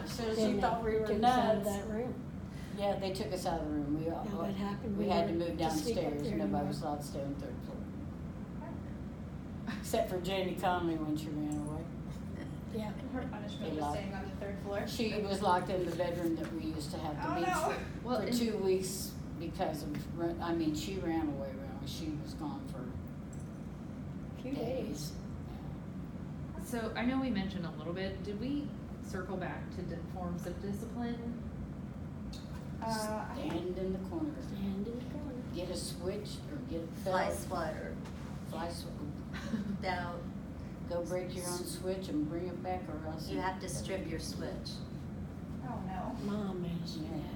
So she Didn't thought we they? were Took us out of nuts. that room. Yeah, they took us out of the room. We all, Now what happened? we had to were move to sleep up downstairs. there Nobody anymore. was allowed to stay on the third floor. Except for Janie Conley when she ran away. Yeah. Her punishment They was locked- staying on the third floor. She was locked in the bedroom that we used to have Oh, the beach no. Well, for and- 2 weeks because of, I mean, she ran away. She was gone for A few days. days. So I know we mentioned a little bit, did we circle back to forms of discipline? Stand in the corner. Stand in the corner. Get a switch or get a Fly belt. swatter. Fly swatter. Now, Go break your own switch and bring it back or else. you have to strip your switch. Oh, no. Mom asked me Yeah. that.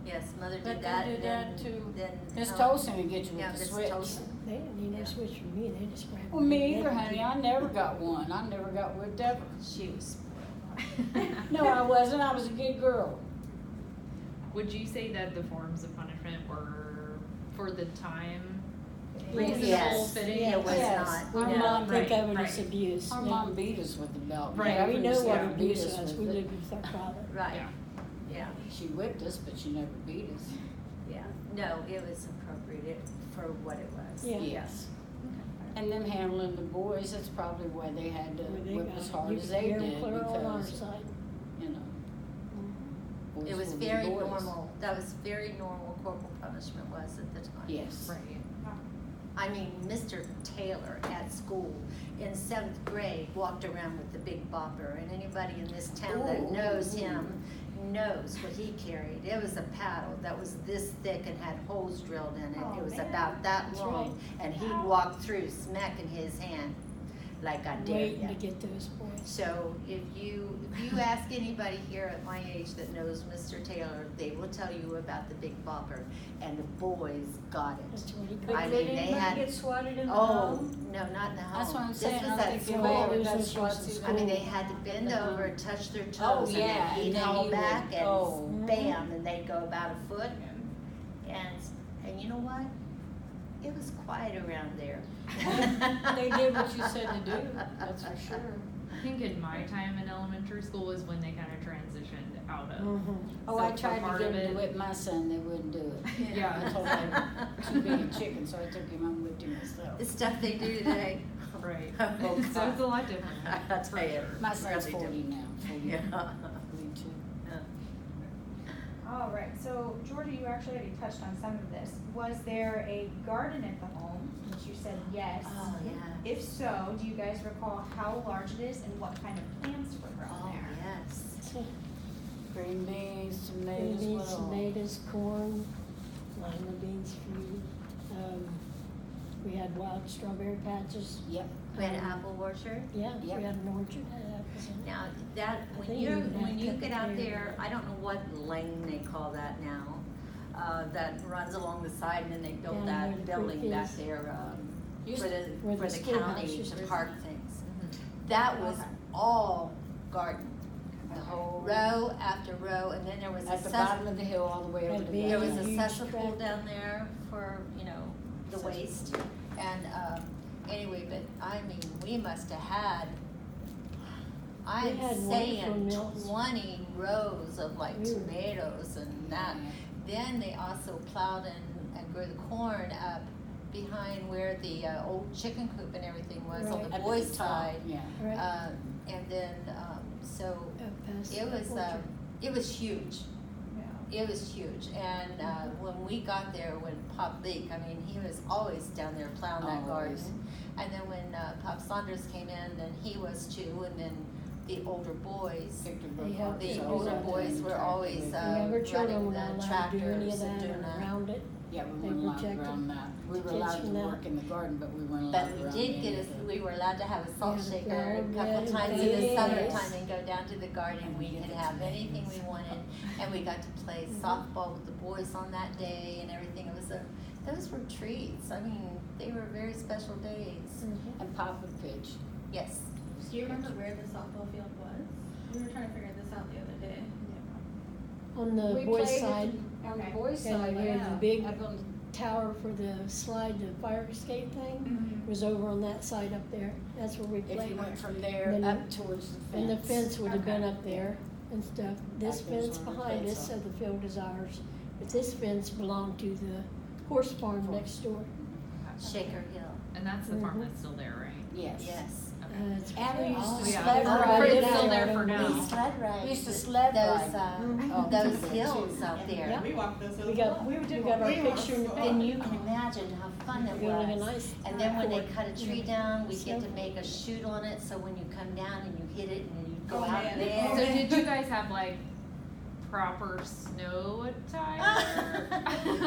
Yes, mother But did they that, do and that then, too. then. Miss um, Tolson would get you yeah, with the Miss switch. Tolson. They didn't need no Yeah. switch from me, they just grabbed Well, me. me either, honey. I never got one. I never got whipped ever. She was. No, I wasn't. I was a good girl. Would you say that the forms of punishment were, for the time, Yes. reasonable, Yes. fitting? It was Yes. not. Our We mom don't think right, of it as right. abuse. Our no. mom beat us with the belt. Right. Yeah, we Never know used what to beat abuse us was, we with it. lived with our father. Right, Yeah. yeah, She whipped us, but she never beat us. yeah. No, it was appropriate for what it was. Yeah. Yes. And them handling the boys, that's probably why they had to Where they whip got as it. hard You as could they hear 'em did clear on our because, side. you know. boys It was will be very boys. normal, that was very normal corporal punishment was at the time. Yes. Right. I mean, Mr. Taylor at school in 7th grade walked around with the big bopper, and anybody in this town that Ooh. knows him knows what he carried. It was a paddle that was this thick and had holes drilled in it. Oh, It was man. about that That's long, right. and he'd walk through smacking his hand like I dare Waiting to ya. get those boys. So if you ask anybody here at my age that knows Mr. Taylor, they will tell you about the big bopper, and the boys got That's it. what he But called I it. did mean, they anybody had- get swatted in the Oh, home? no, not in the home. That's what I'm This saying. was I at think school. they Well, were, this that's was what's just even- I mean, they had to bend over, touch their Oh, toes, yeah, and then and he'd then haul he back would- and oh. bam, and they'd go about a foot. And you know what? It was quiet around there. They did what you said to do, that's for sure. I think in my time in elementary school was when they kind of transitioned out of. Mhm. Oh, So I for tried to part get of him to it- whip my son, they wouldn't do it. Yeah. I told him to be a chicken, so I took him home and whipped him myself. The stuff they do today. Right. Oh, So it's a lot different. I'll tell you. My son's really 40 different. now, 40. Yeah. 42. All right, so Georgia, you actually already touched on some of this. Was there a garden at the home? Which you said yes. Oh, yeah. If so, do you guys recall how large it is and what kind of plants were grown Oh, there? yes. Green beans, Green tomatoes, beans, what all? tomatoes, corn, lima beans, fruit. We had wild strawberry patches. Yep. We had an apple orchard. Yeah, Yep. we had an orchard, had apples in it. Now, that, I when think you, you even when had you cut get out the there, I don't know what lane they call that now, that runs along the side and then they built Down where that the building creek back is. there, Used for to- where the the schoolhouse county used to to park be. things. Mhm. That was Okay. all garden, the Okay. whole row after row, and then there was a At the cess- bottom of the hill, all the way over Had to big- the. there was a huge cesspool tract. down there for, you know, the waste. And, anyway, but I mean, we must have had, I'm had saying wonderful meals. 20 rows of like We were- tomatoes and that. Then they also plowed and grew the corn up behind where the old chicken coop and everything was on Right. the At boys' the top, side. Yeah. Right, And then, so up past it the was, orchard. it was huge. Yeah. It was huge, and when we got there, when Pop Leak, I mean, he was always down there plowing that garden. Always. And then when Pop Saunders came in, then he was too, and then the older boys, Victor They helped the us older out boys there. were always The younger children running were not the allowed to do any tractors of and that doing or that. around it. Yeah, we They weren't allowed protected around that. We were kids allowed to from that. work in the garden, but we weren't allowed But around we did get any of the- we were allowed to have a salt Yeah, the shaker flower a bed couple and times in the things. summertime and go down to the garden. And We give could it have to anything we babies. wanted, and we got to play softball with the boys on that day and everything. Those were treats. I mean, they were very special days. And Papa pitched. Yes. Do you remember where the softball field was? We were trying to figure this out the other day. On the We boys' played at side, the- On the Okay. boys' and side, where yeah. the big Up on tower for the slide, the fire escape thing, was over on that side up there. That's where we If played. you went from there Then up towards the fence. And the fence would have been Okay. up there and stuff. This Back there's fence one behind fence us, on. so the field is ours. But this fence belonged to the horse farm next door. Shaker Hill. And that's the farm Mhm. that's still there, right? Yes. Yes. It's And we used to Yeah. sled Oh, ride it's it still out. there for now. We sled ride. We used to sled those ride. Mhm. those to the- hills out there. Yeah. We walked those hills. We got, we got our We walked picture in the those paper. And you can imagine how fun it Building a was. nice And then when they fort. cut a tree down, we get to Snow. make a chute on it, so when you come down and you hit it and you go Oh, out man. there. So did you guys have like proper snow attire?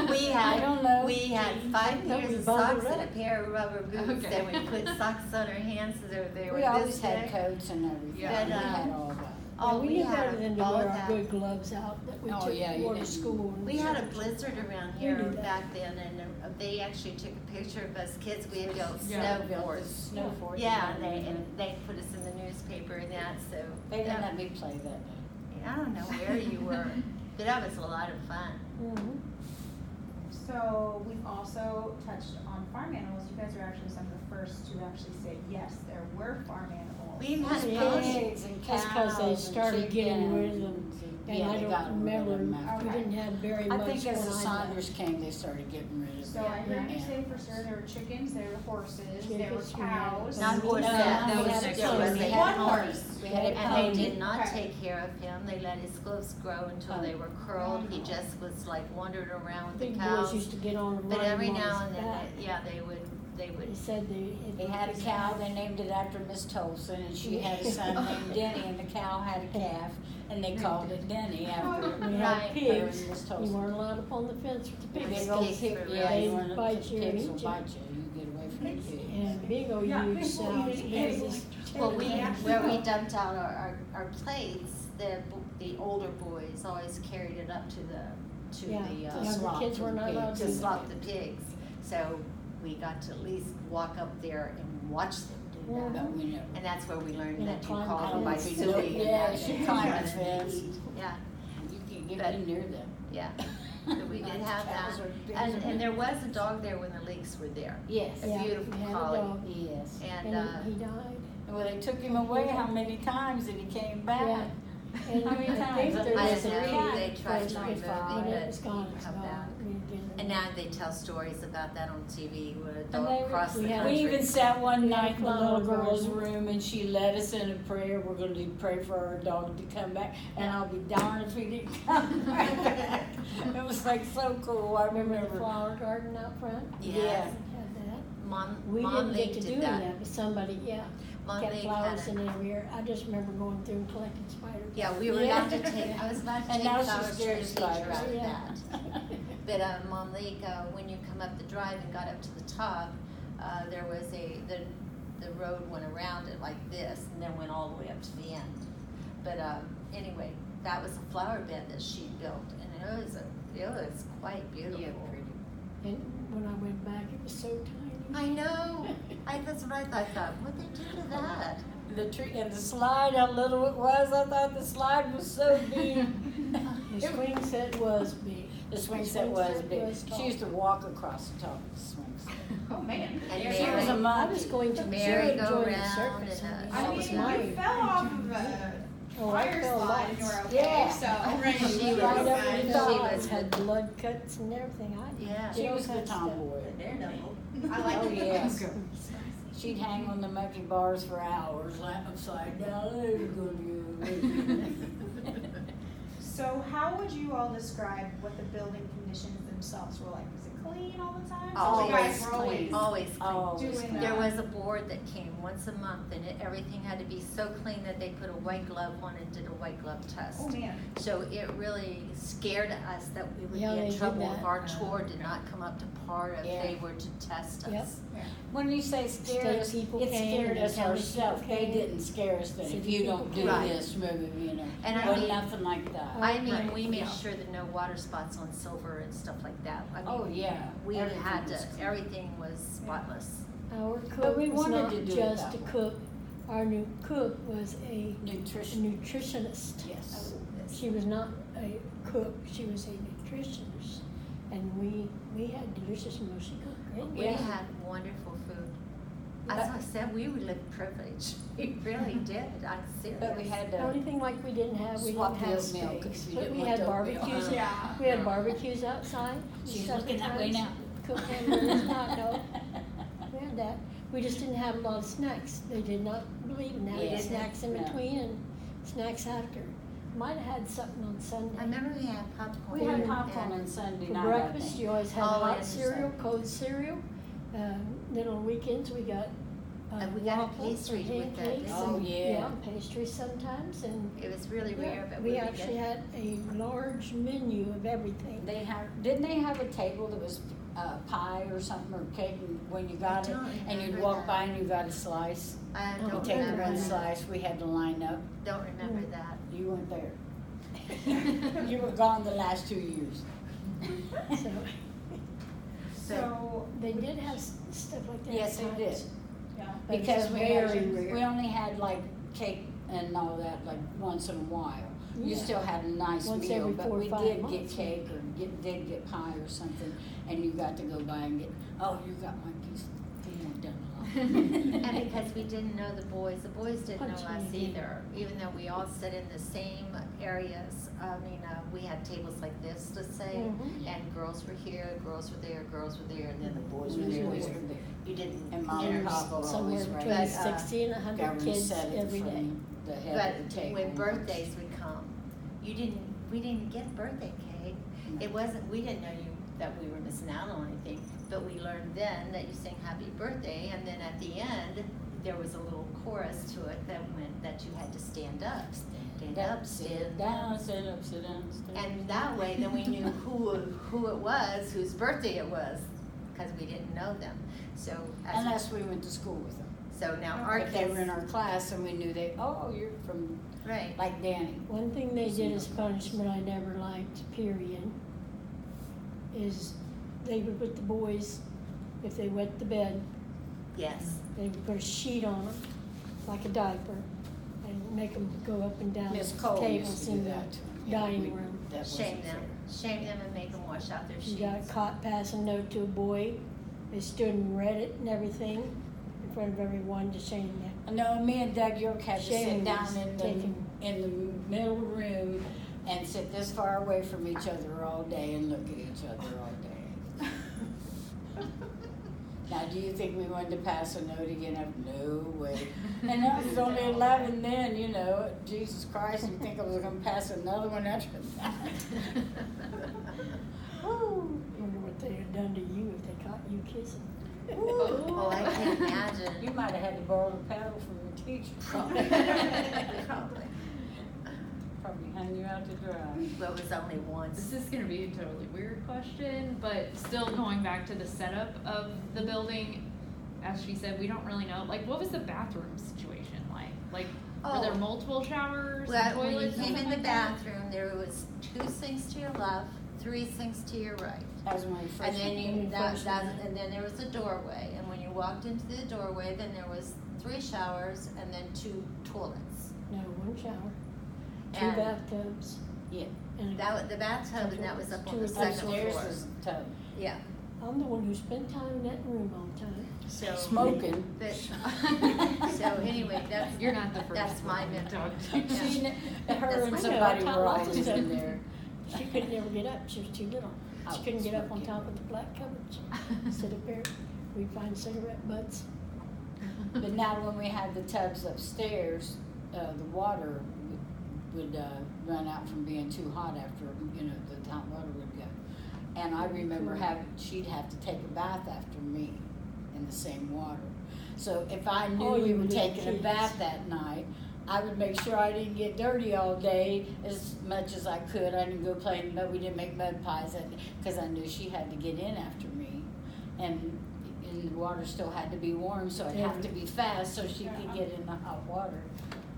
We I had, don't know. we had 5 No, pairs we of bundled socks and a up. pair of rubber boots, Okay. and we put socks on our hands so they were We this always had big. coats and everything. Yeah. We had all that. Oh, we we knew had better than to all wear our that. good gloves out that we Oh, took, yeah, you wore to didn't. school. and We had a such. blizzard around We here knew that. back then, and they actually took a picture of us kids. We had built Yeah. snow Built forts. the snow fort. Yeah, and they put us in the newspaper and that, so. They didn't that- let me play that day. I don't know where you were, but that was a lot of fun. Mhm. So we've also touched on farm animals. You guys are actually some of the first to actually say, yes, there were farm animals. We've had Yeah. ponies. Pigs and That's 'cause they cows and started getting rid of chickens them. and- And yeah, I they don't got rid of remember, them after. we didn't have very much I think as the when I Saunders came, they started getting rid of So them. I heard you Yeah. say for sure there were chickens, there were horses, there were Chickens, we had cows. Not ponies. horse, No, that we was had next a door. pony. They We had had ponies. We had a And they pony. did not Okay. take care of him. They let his clothes grow until they were curled. He just was like wandering around with the Big boys cows. used to get on and But ride every him on now his and then, back. they would. They said they. They had a cow, they named it after Miss Tolson, and she had a son named Denny, and the cow had a calf, and they called it Denny after We Right. had her and pigs, Miss you Tolson. weren't allowed up on the fence with the Big pigs. Big old pigs pig, were yeah, really- you They weren't, bite you and pigs will eat you. bite you, you get away from the pigs. And big old Yeah, huge people sows, eat big as it. this. Well, where we Yeah. dumped out our plates, the older boys always carried it up to the Yeah, the the younger slop kids for were the not allowed pigs. to to. slop the pigs. So we got to at least walk up there and watch them do that. But we never. And that's where we learned Yeah, that you climb call them by fence. suing and Yeah, that she and climbed run the and fence. eat. Yeah, You can't But- get in near them. yeah. So we did have that. Cows are big. And there was a dog there when the leaks were there. Yes, A Yeah, beautiful we had a collie. dog, yes. And, and he died. And when they took him away, how many times and he came back? Yeah. And How many I times? think there I was a don't know, cat they tried to first, remove when it, it was but gone, he it's come gone. back. We didn't get it. And now they tell stories about that on TV where a And dog they- crossed the we had- We country. even sat one We had night in the little flower girl's garden. room and she led us in a prayer. We're gonna do pray for our dog to come back, and I'll be darned if he didn't come back. It was like so cool. I Remember the remember. flower garden out front? Yes. Yeah. Had that. Mom, We Mom didn't get Lake to did do that. that, but somebody, yeah, Mom kept Lake flowers had in it. every year. I just remember going through and collecting spiders. Yeah, we were Yeah. about to take, I was about to And take now flowers she's to scared the of teacher spiders. out of Yeah. that. But Mom Lake, when you come up the drive and got up to the top, there was the road went around it like this and then went all the way up to the end. But anyway, that was a flower bed that she built, and it was quite beautiful. Yeah, pretty. And when I went back, it was so tiny. I know. That's what I thought. What'd they do to that? The tree and the slide, how little it was. I thought the slide was so big. The swing set was big. The swing The set swing was set big. was tall. She used to walk across the top of the swing set. Oh, man. And She was a Mary- I was monkey. going to Merry join go the round circus. and, and I that mean, was you my. fell off of a Oh, I fire fell slide and you lots. were okay, Yeah. so. She was- Right over She the top, was had the- blood cuts and everything. Yeah. She all was the kinds of stuff. tomboy. Daredevil. I like Oh, it. yes. She'd hang on the monkey bars for hours, like upside down. There you go, you. So how would you all describe what the building conditions themselves were like? Was it clean all the time? Always So you guys were clean. always Always clean. Always Doing clean. There was a board that came once a month, and everything had to be so clean that they put a white glove on and did a white glove test. Oh, man. So it really scared us that we would Yeah, be they in did trouble if that. our chore did not come up to par if Yeah. they were to test Yep. us. When you say scare State us, people it came scared and us county ourselves. people They came. didn't scare us that if City you don't do people came. this, maybe, you know, And I but mean- nothing like that. I mean, Right, we made yeah. sure that no water spots on silver and stuff like that. I mean, Oh, yeah. We Everything had was to, clean. everything was spotless. Our But cook we was wanted not to do it just that a way. cook. Our new cook was a Nutrition, nutritionist. yes. She was not a cook, she was a nutritionist. And we had delicious meals. She cooked great. We Yeah. had wonderful food. As I said, we lived privileged. We really did. I'm serious. But we had The only to, thing like we didn't have Swap the have oatmeal 'cause steaks, we but didn't we want had the oatmeal. barbecues. Yeah. We had barbecues outside. she's several looking that way times. now. Cook hamburgers, hot dog. We had that. We just didn't have a lot of snacks. They did not believe in having Yeah. snacks in No. between and snacks after. Might have had something on Sunday. I remember we had popcorn. We had And- popcorn on Sunday For night, I breakfast, think. you always had Always hot cereal, Sunday. cold cereal. Then on weekends, we got And we got waffles pastries and with that, pancakes. didn't Oh, and- yeah. Pastries sometimes, and It was really rare, but we we actually did. had a large menu of everything. Didn't they have a table that was pie or something, or cake, and when you got it, don't and you'd remember walk that. by and you got a slice? I Oh, You don't take the remember red that. slice, we had to line up. Don't remember that. You weren't there. You were gone the last 2 years. So So, they did have stuff like that. Yes, they at did. times. yeah. But it's Because very rare. we only had like cake and all that like once in a while. You Yeah. still had a nice Once meal, every but 4 or we 5 did months, get cake or did get pie or something, and you got to go by and get, oh, you got my piece. You weren't done a lot. And because we didn't know the boys didn't know Punch us me. either, even though we all sat in the same areas. I mean, we had tables like this, let's say, Mhm. and girls were here, girls were there, and then the boys were Boys there. were there. You didn't. And Mom and inter- Pop were Somewhere always between right. But, 60 and 100 Government kids set it every day. from the head But of the table. when birthdays would come, we didn't get birthday cake. No. It wasn't, we didn't know that we were missing out on anything, but we learned then that you sang happy birthday, and then at the end, there was a little chorus to it that meant that you had to stand up, stand up, stand down, stand up, sit down, stand up. And that way, then we knew who it was, whose birthday it was, because we didn't know them. So, Unless we went to school with them. so now our If they kids, were in our class and we knew you're from, right, like Danny. One thing they did as punishment I never liked, period, is they would put the boys, if they wet the bed, yes. they would put a sheet on them, like a diaper, and make them go up and down Miss the Cole used tables to do in the that to them. dining room. That wasn't Shame them, fair. shame them and make them wash out their You got sheets. caught passing a note to a boy, they stood and read it and everything in front of everyone to shame them. No, me and Doug York had to sit Shame down was in taken. the middle room and sit this far away from each other all day and look at each other all day. Now, do you think we wanted to pass a note again? No way. And I was only 11 then, you know. Jesus Christ, you think I was gonna pass another one after that? Wonder what they'd have done to you if they caught you kissing. Oh, I can imagine. You might have had to borrow a paddle from your teacher. Probably. Probably. Probably hung you out to dry. Well, it was only once. This is gonna be a totally weird question, but still going back to the setup of the building, as she said, we don't really know, like, what was the bathroom situation like? Like, were there Oh. multiple showers and Well, when you toilets? came something in the like that? bathroom, there was 2 sinks to your left, 3 sinks to your right. That was when we first. And then When we first went. and then there was a doorway, and when you walked into the doorway, then there was 3 showers and then 2 toilets. No, one shower, 2 And bathtubs, Yeah. and the bathtub, and that was up on the Two second Upstairs floor. was a tub. Yeah, I'm the one who spent time in that room all the time. so. Smoking. But, so anyway, that's. You're not the first That's my one to memory. talk to. She, her That's and my somebody note. were Lots of always stuff. in there. She could never get up, she was too little. She Oh, couldn't get up on smoking. top of the black cupboards. Sit up there, we'd find cigarette butts. But now when we had the tubs upstairs, the water would run out from being too hot after, you know, the hot water would go. And I remember she'd have to take a bath after me in the same water. So if I knew Oh, we you were little taking a kids. bath that night, I would make sure I didn't get dirty all day as much as I could. I didn't go play, but we didn't make mud pies because I knew she had to get in after me. And the water still had to be warm, so it'd have to be fast so she could get in the hot water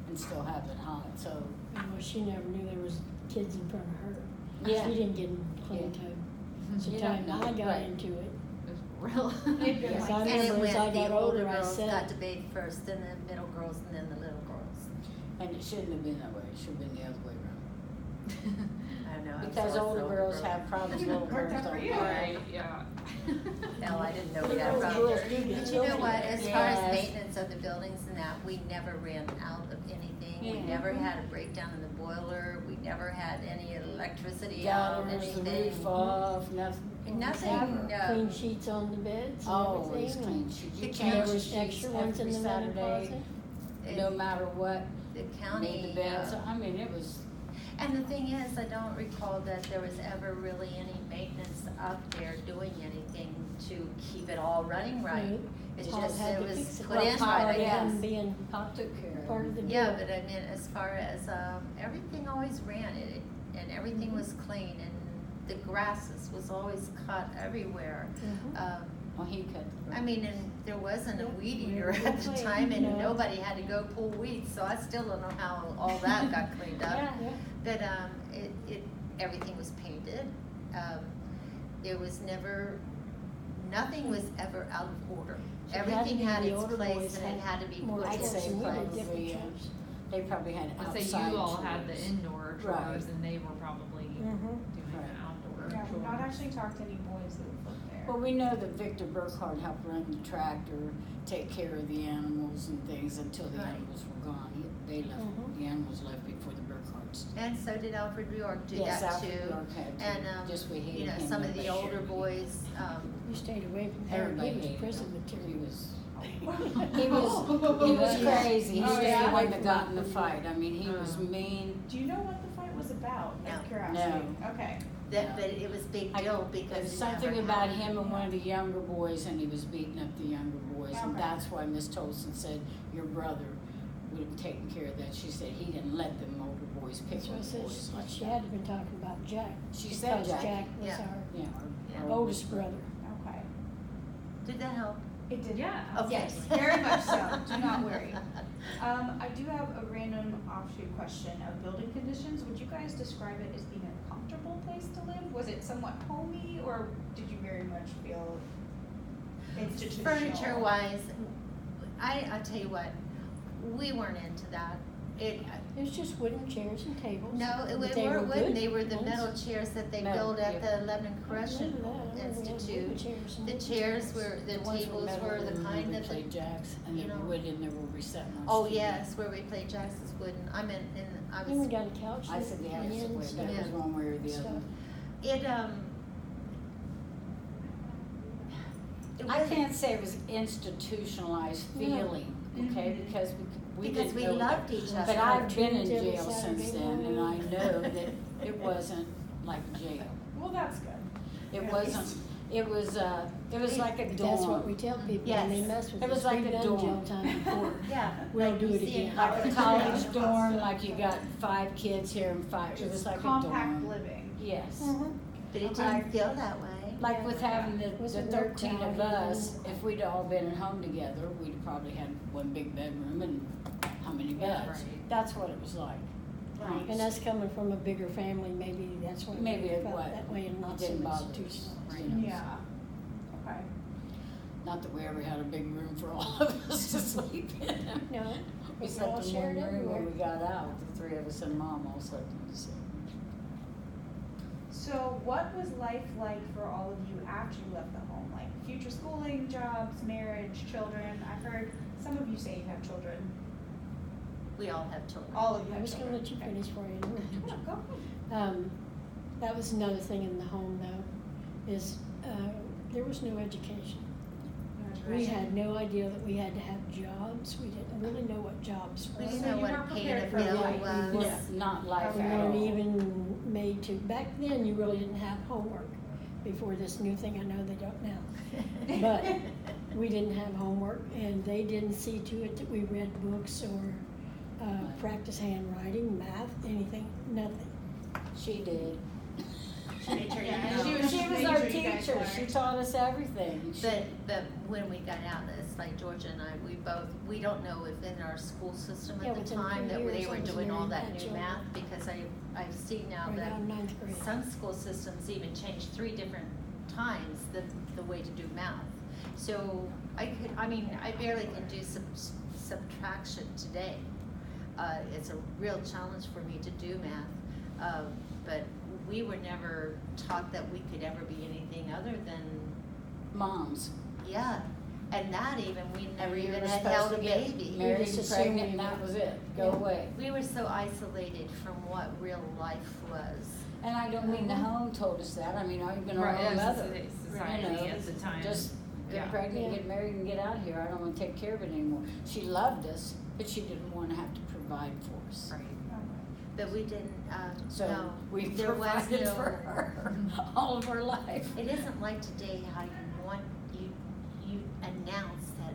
and still have it hot. So Well, she never knew there was kids in front of her. Yeah. She didn't get in clean tub. So You time don't know, I got right. into it. Real. Yes, I And it remember as I went, the got older older, I girls said, got to bathe first, then the middle girls, and then the little girls. and it shouldn't have been that way. It should have been the other way around. I know. I was Because always older the girls have problems, little Worked girls out for don't. you. Right, yeah. Hell, I didn't know we Little had girls problems. do get But you know filthy. what, as far as Yes. maintenance of the buildings and that, we never ran out of anything. We Yeah. never had a breakdown in the boiler, we never had any electricity out, Gutters, the anything. roof off, nothing. Nothing, Ever. clean sheets on the beds and Always everything. clean and sheets. The You county- change There the was sheets extra ones every in the linen Saturday, closet. no matter what. The Made county, the beds. I mean, it was. and the thing is, I don't recall that there was ever really any maintenance up there doing anything to keep it all running right. No. It's Paul just, had it to was fix it. put in Power, right, I yeah. guess. Them being Pop took care of part of the deal. Yeah, but I mean, as far as, everything always ran, and everything Mhm. was clean, and the grasses was always cut everywhere. Mhm. Well, he cut the grass. I mean, and there wasn't a Yeah, weed we eater were at the clean, time, and no. nobody had to go pull weeds, so I still don't know how all that got cleaned up. Yeah. But, everything was painted, it was never, nothing was ever out of order. So it had to Everything be had the its older place, boys and it had to be more put I'd chores say and we did probably, different yeah. chores. They probably had I'd outside say you all had the chores. indoor chores Right. and they were probably Mhm. doing Right. the outdoor Yeah, we've not chores. actually talked to any boys that have lived there. Well, we know that Victor Burkhardt helped run the tractor, take care of the animals and things until the Right. animals were gone. They left, Mhm. the animals left before the Burkhardts. And so did Alfred York do Yes, that Alfred too. York had to. And, Just we hated you know, him, some of nobody the older shared with him. boys, You stayed away from him. Everybody He was hated prison him. material. He was crazy. He Oh, was yeah? the one that got in the fight. I mean, he was Oh. mean. Do you know what the fight was about? No. Out of curiosity. Okay. that, but it was a big deal There because was it something never about happened. him and one of the younger boys, and he was beating up the younger boys, and Okay. that's why Miss Tolson said your brother would have taken care of that. She said he didn't let them older boys pick That's why I on said boys like she that. had to been talking about Jack. She said because Jack. was Yeah. our Yeah, Yeah. our oldest brother. Okay. Did that help? It did. Yeah, Okay. Yes, very much so. Do not worry. I do have a random offshoot question of building conditions. Would you guys describe it as being a comfortable place to live? Was it somewhat homey, or did you very much feel institutional? Furniture wise, I'll tell you what, we weren't into that. It was just wooden chairs and tables. No, But they weren't wooden, good they were the ones. metal chairs that they Metal, built at yeah. the Lebanon I Correctional remember that. I remember we had Institute. wooden chairs and The wooden chairs tables. were, the ones were tables metal were the and kind we that, played jacks, and you then know. wood, and there were we sat on. oh street. yes, where we played jacks is wooden, I mean, and I Then we was, got a couch. I said the and opposite way, stuff. that was Yeah. one way or the Stuff. other. it, it I wasn't- can't say it was institutionalized No. feeling, okay, Mhm. because we Because didn't we know loved that. each other. But I've been in Cartoons every jail since Saturday then, and I morning. know that it wasn't like jail. Well, that's good. It At wasn't, least. it was like a But dorm. that's what we tell people when they Yes. mess with It was us. like We've a done jail dorm. time before. Yeah. We'll like do you it see in again. Like a college. college Yeah. dorm, like you got 5 kids here and 5, it was like a Compact dorm. living. Yes. But it I- didn't feel that way. Like with having the Was it 13 of crowded? us, if we'd all been at home together, we'd probably had one big bedroom and how many beds? Right. That's what it was like. Right. And us coming from a bigger family, maybe that's why Maybe we it felt was. that way and It not so didn't bother us, institutional. you know. Yeah. Okay. Not that we ever had a big room for all of us to sleep in. No, We we slept all in shared one room everywhere. when we got out, the 3 of us and Mom all slept in the same room. So what was life like for all of you after you left the home? Like future schooling, jobs, marriage, children? I've heard some of you say you have children. We all have children. All of you I have was gonna children. let you Okay. finish for you. Yeah, go ahead. That was another thing in the home though, is, there was no education. We had no idea that we had to have jobs. We didn't really know what jobs were. We didn't So know you what weren't paying prepared a for bill life. was. Yeah. Not life We at weren't all. even made to, back then you really didn't have homework. before this new thing, I know they don't now. But we didn't have homework, and they didn't see to it that we read books or practice handwriting, math, anything, nothing. She did. She made sure you Yeah, know. She was Made our sure you guys teacher, learned. she taught us everything. But when we got out, it's like Georgia and I, we don't know if in our school system Yeah, at the within time 3 that years, they were I was doing all married, that had new children. math, because I've seen now Right that out in ninth grade. some school systems even changed 3 different times the way to do math. So I barely can do subtraction today. It's a real challenge for me to do math, but we were never taught that we could ever be anything other than, Moms. yeah, and that even, we never You even were had supposed held to a get baby. married We just and assumed pregnant, we and that were. was it, go Yeah. away. We were so isolated from what real life was. And I don't mean the home told us that, I mean, even our Right, own it was mother. society You know, at the time. Just get Yeah. pregnant, Yeah. get married, and get out of here, I don't wanna take care of it anymore. She loved us, but she didn't wanna have to provide for us. Right. But we didn't, So no, we there was provided no. for her all of her life. It isn't like today how you announce that,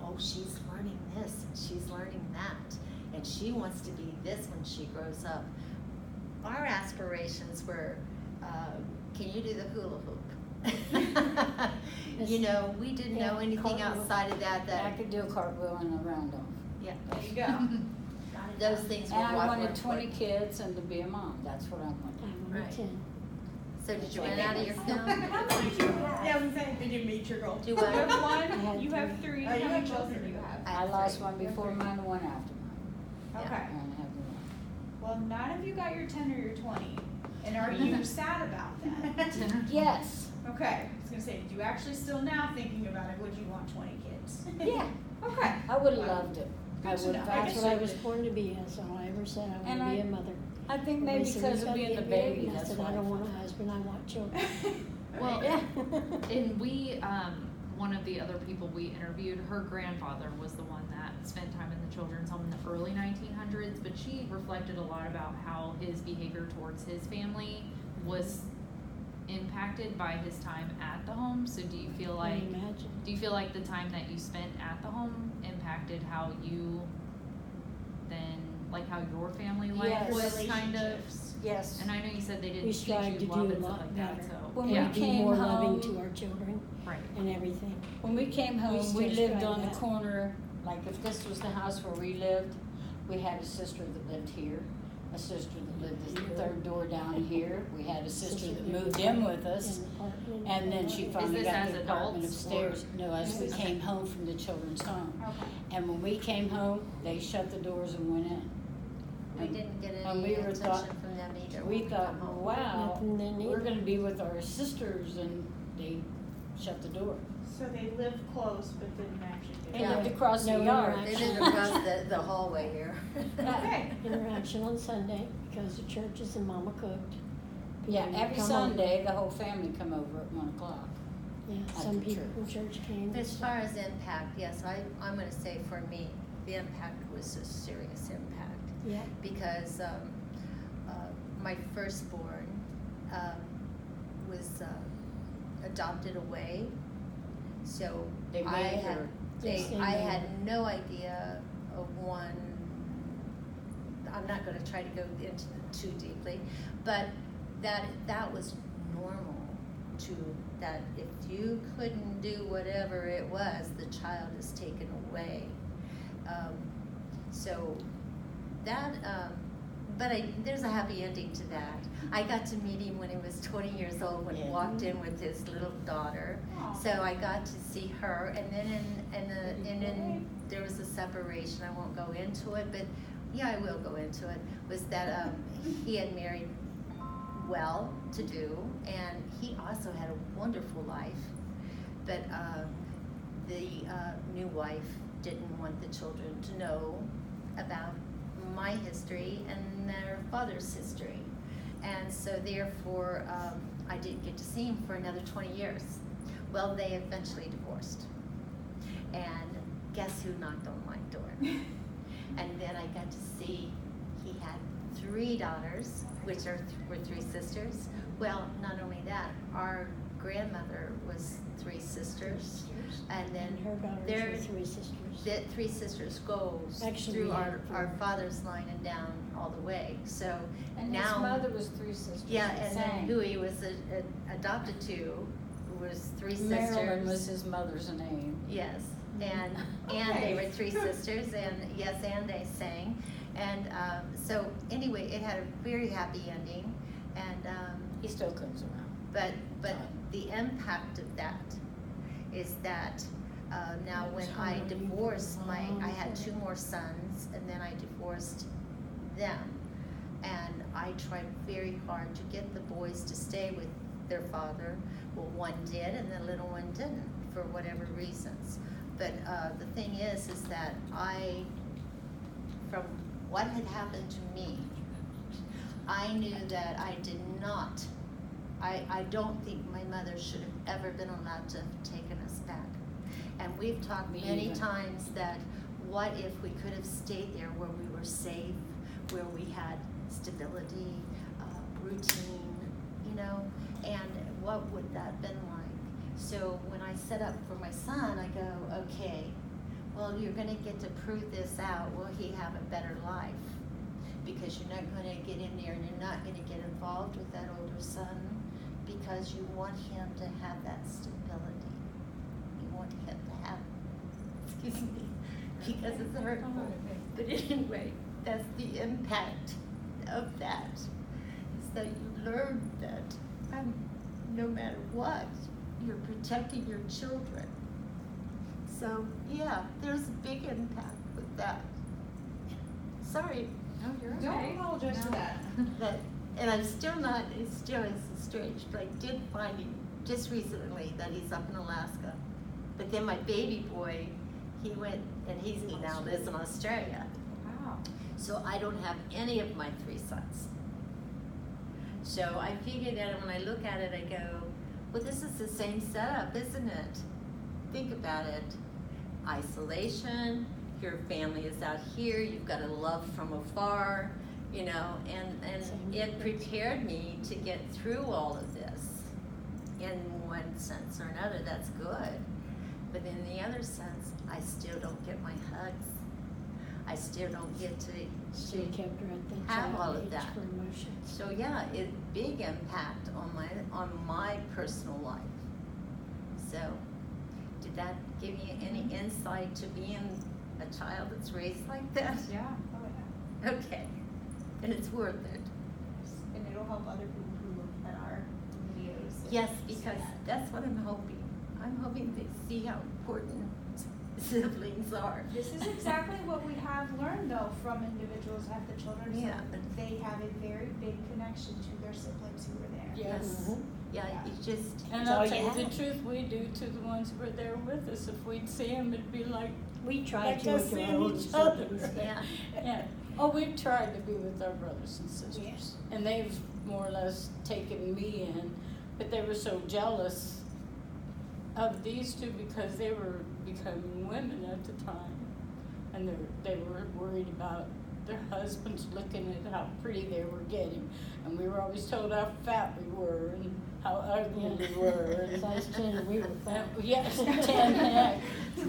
oh, she's learning this and she's learning that, and she wants to be this when she grows up. Our aspirations were, can you do the hula hoop? You know, we didn't know Yeah, anything cartwheel. outside of that, I could do a cartwheel and a round off. yeah. There you go. Those things were And I what wanted were 20 important. kids and to be a mom, that's what I wanted. I wanted Right. 10. So did you run out of your film? How many did you have? Yeah, I was saying, did you meet your goal? Do You what? have I one, had you have 3, Oh, how you many have children children. do you have? I I have lost 3. one before mine and one after mine. Okay, And I have one. well, none of you got your 10 or your 20, and are you sad about that? Yes, Okay, I was gonna say, did you actually still now thinking about it, would you want 20 kids? yeah, Okay. I would've loved it. I Good to would know. have That's what I was absolutely. born to be, that's all I ever said, I And want to be I- a mother. I think They maybe said, because "You of gotta being the get married," baby, and I that's said, why. I don't want a husband, I want children. Well, Yeah. And we, one of the other people we interviewed, her grandfather was the one that spent time in the children's home in the early 1900s, but she reflected a lot about how his behavior towards his family was impacted by his time at the home. So do you feel I like, imagine. do you feel like the time that you spent at the home impacted how you then, like how your family life Yes. was kind of? Relationships. Yes. And I know you said they didn't We teach strive you to do love a and stuff lot like that, better. so. When yeah. we Be came more home- loving to our children Right. and everything. When we came home, We we still lived strive on the that. corner, like if this was the house where we lived, we had a sister that lived here, a sister that lived the third door down here, we had a sister that moved in with us, In the apartment. and then she finally this got as the apartment adults, upstairs. or- No, as we Okay. came home from the children's home. Okay. And when we came home, they shut the doors and went in. We didn't get And any we were attention thought- from them either. We when thought, got home. wow, Nothing they we're need. gonna be with our sisters, and they shut the door. So they lived close, but didn't actually They do Yeah. lived across the No yard. They interaction. lived across the hallway here. Okay. Interaction on Sunday, because the churches and mama cooked. Yeah, People would every come Sunday, the whole family come over at 1:00. over. Yeah, at some the people church. from church came. As far as impact, yes, I'm gonna say for me, the impact was a serious impact. Yeah, Because my firstborn was adopted away, so They I made had her. Yes, they I made had her. no idea of one. I'm not going to try to go into it too deeply, but that was normal to that. If you couldn't do whatever it was, the child is taken away. So that, but there's a happy ending to that. I got to meet him when he was 20 years old, when he Yeah. walked in with his little daughter. Aw. So I got to see her, and then there was a separation. I won't go into it, but yeah, I will go into it. Was that he had married well to do, and he also had a wonderful life, but the new wife didn't want the children to know about my history and their father's history. And so therefore, I didn't get to see him for another 20 years. Well, they eventually divorced. And guess who knocked on my door? And then I got to see he had 3 daughters, which were 3 sisters. Well, not only that, our grandmother was 3 sisters, and then And her daughters their were 3 sisters. the 3 sisters goes Actually, through we our, had 4. our father's line and down all the way. So And now, his mother was 3 sisters. yeah, that and then sang. who he was adopted to was 3 sisters. Marilyn was his mother's name. Yes, and they were 3 sisters, and yes, and they sang, and so anyway, it had a very happy ending, and He still comes around. but the impact of that is that now when I divorced I had 2 more sons, and then I divorced them, and I tried very hard to get the boys to stay with their father. Well, one did, and the little one didn't, for whatever reasons. But the thing is that from what had happened to me, I knew that I did not, I don't think my mother should have ever been allowed to have taken us back. And we've talked Me many either. times that what if we could have stayed there where we were safe, where we had stability, routine, you know, and what would that have been like? So when I set up for my son, I go, okay, well, you're gonna get to prove this out. Will he have a better life? Because you're not gonna get in there and you're not gonna get involved with that older son because you want him to have that stability. You want him to have, excuse me, because it's hurtful. But anyway, that's the impact of that, is that you learn that no matter what, you're protecting your children. So, yeah, there's a big impact with that. Sorry. No, you're okay. Don't apologize for that. And I'm still not, it's strange, but I did find him just recently that he's up in Alaska. But then my baby boy, he went, and he now lives in Australia. Wow. So I don't have any of my 3 sons. So I figured that when I look at it, I go, well, this is the same setup, isn't it? Think about it. Isolation, your family is out here, you've got a love from afar, you know, and it prepared me to get through all of this. In one sense or another, that's good. But in the other sense, I still don't get my hugs. I still don't get to So you kept her at the have all child of age that. for emotions. So yeah, big impact on my personal life. So, did that give you any insight to being a child that's raised like that? Yeah. Oh, yeah. Okay, and it's worth it. And it'll help other people who look at our videos. Yes, because that's what I'm hoping. I'm hoping they see how important siblings are. This is exactly what we have learned though from individuals who have the children. Yeah. So they have a very big connection to their siblings who were there. Yes. Yeah, Yeah. you just. And That's I'll all tell you you the have. truth, we do to the ones who were there with us. If we'd see them, it'd be like We tried us to with our seeing older each other. siblings. Yeah. Yeah. Oh, we've tried to be with our brothers and sisters. Yes. And they've more or less taken me in, but they were so jealous of these 2 because they were becoming women at the time. And they were worried about their husbands looking at how pretty they were getting. And we were always told how fat we were and how ugly we were. And Size 10, we were fat. yes, 10 heck.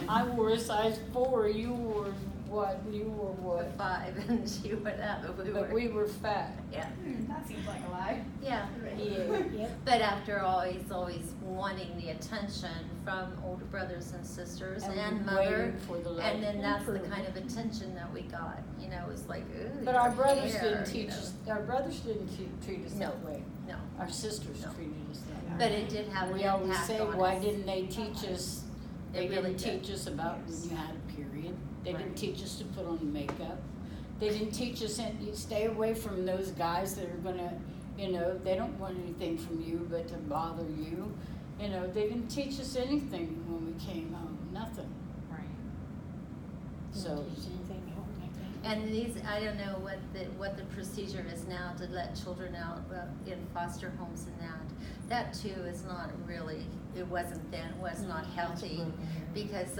I wore a size 4, you wore what? You were what? 5 and she went out, But we were fat. yeah. That seems like a lie. Yeah. Yeah. Yep. But after all, he's always wanting the attention from older brothers and sisters and mother. waiting for the love. And then that's the Improvement. kind of attention that we got, you know, it's like, ooh. But our your brothers hair, didn't you teach know. us, our brothers didn't treat us No. that way. No, Our sisters No. treated us that way. but it did have an We always impact say, on why us. didn't they teach us? They It really didn't did. teach us about Yes. when you had a period. They Right. didn't teach us to put on makeup. They didn't teach us, you stay away from those guys that are gonna, you know, they don't want anything from you but to bother you. You know, they didn't teach us anything when we came home, nothing. Right. So, Didn't teach anything at home like that. And these, I don't know what the procedure is now to let children out in foster homes and that. That too is not really, it wasn't then, was not healthy. Because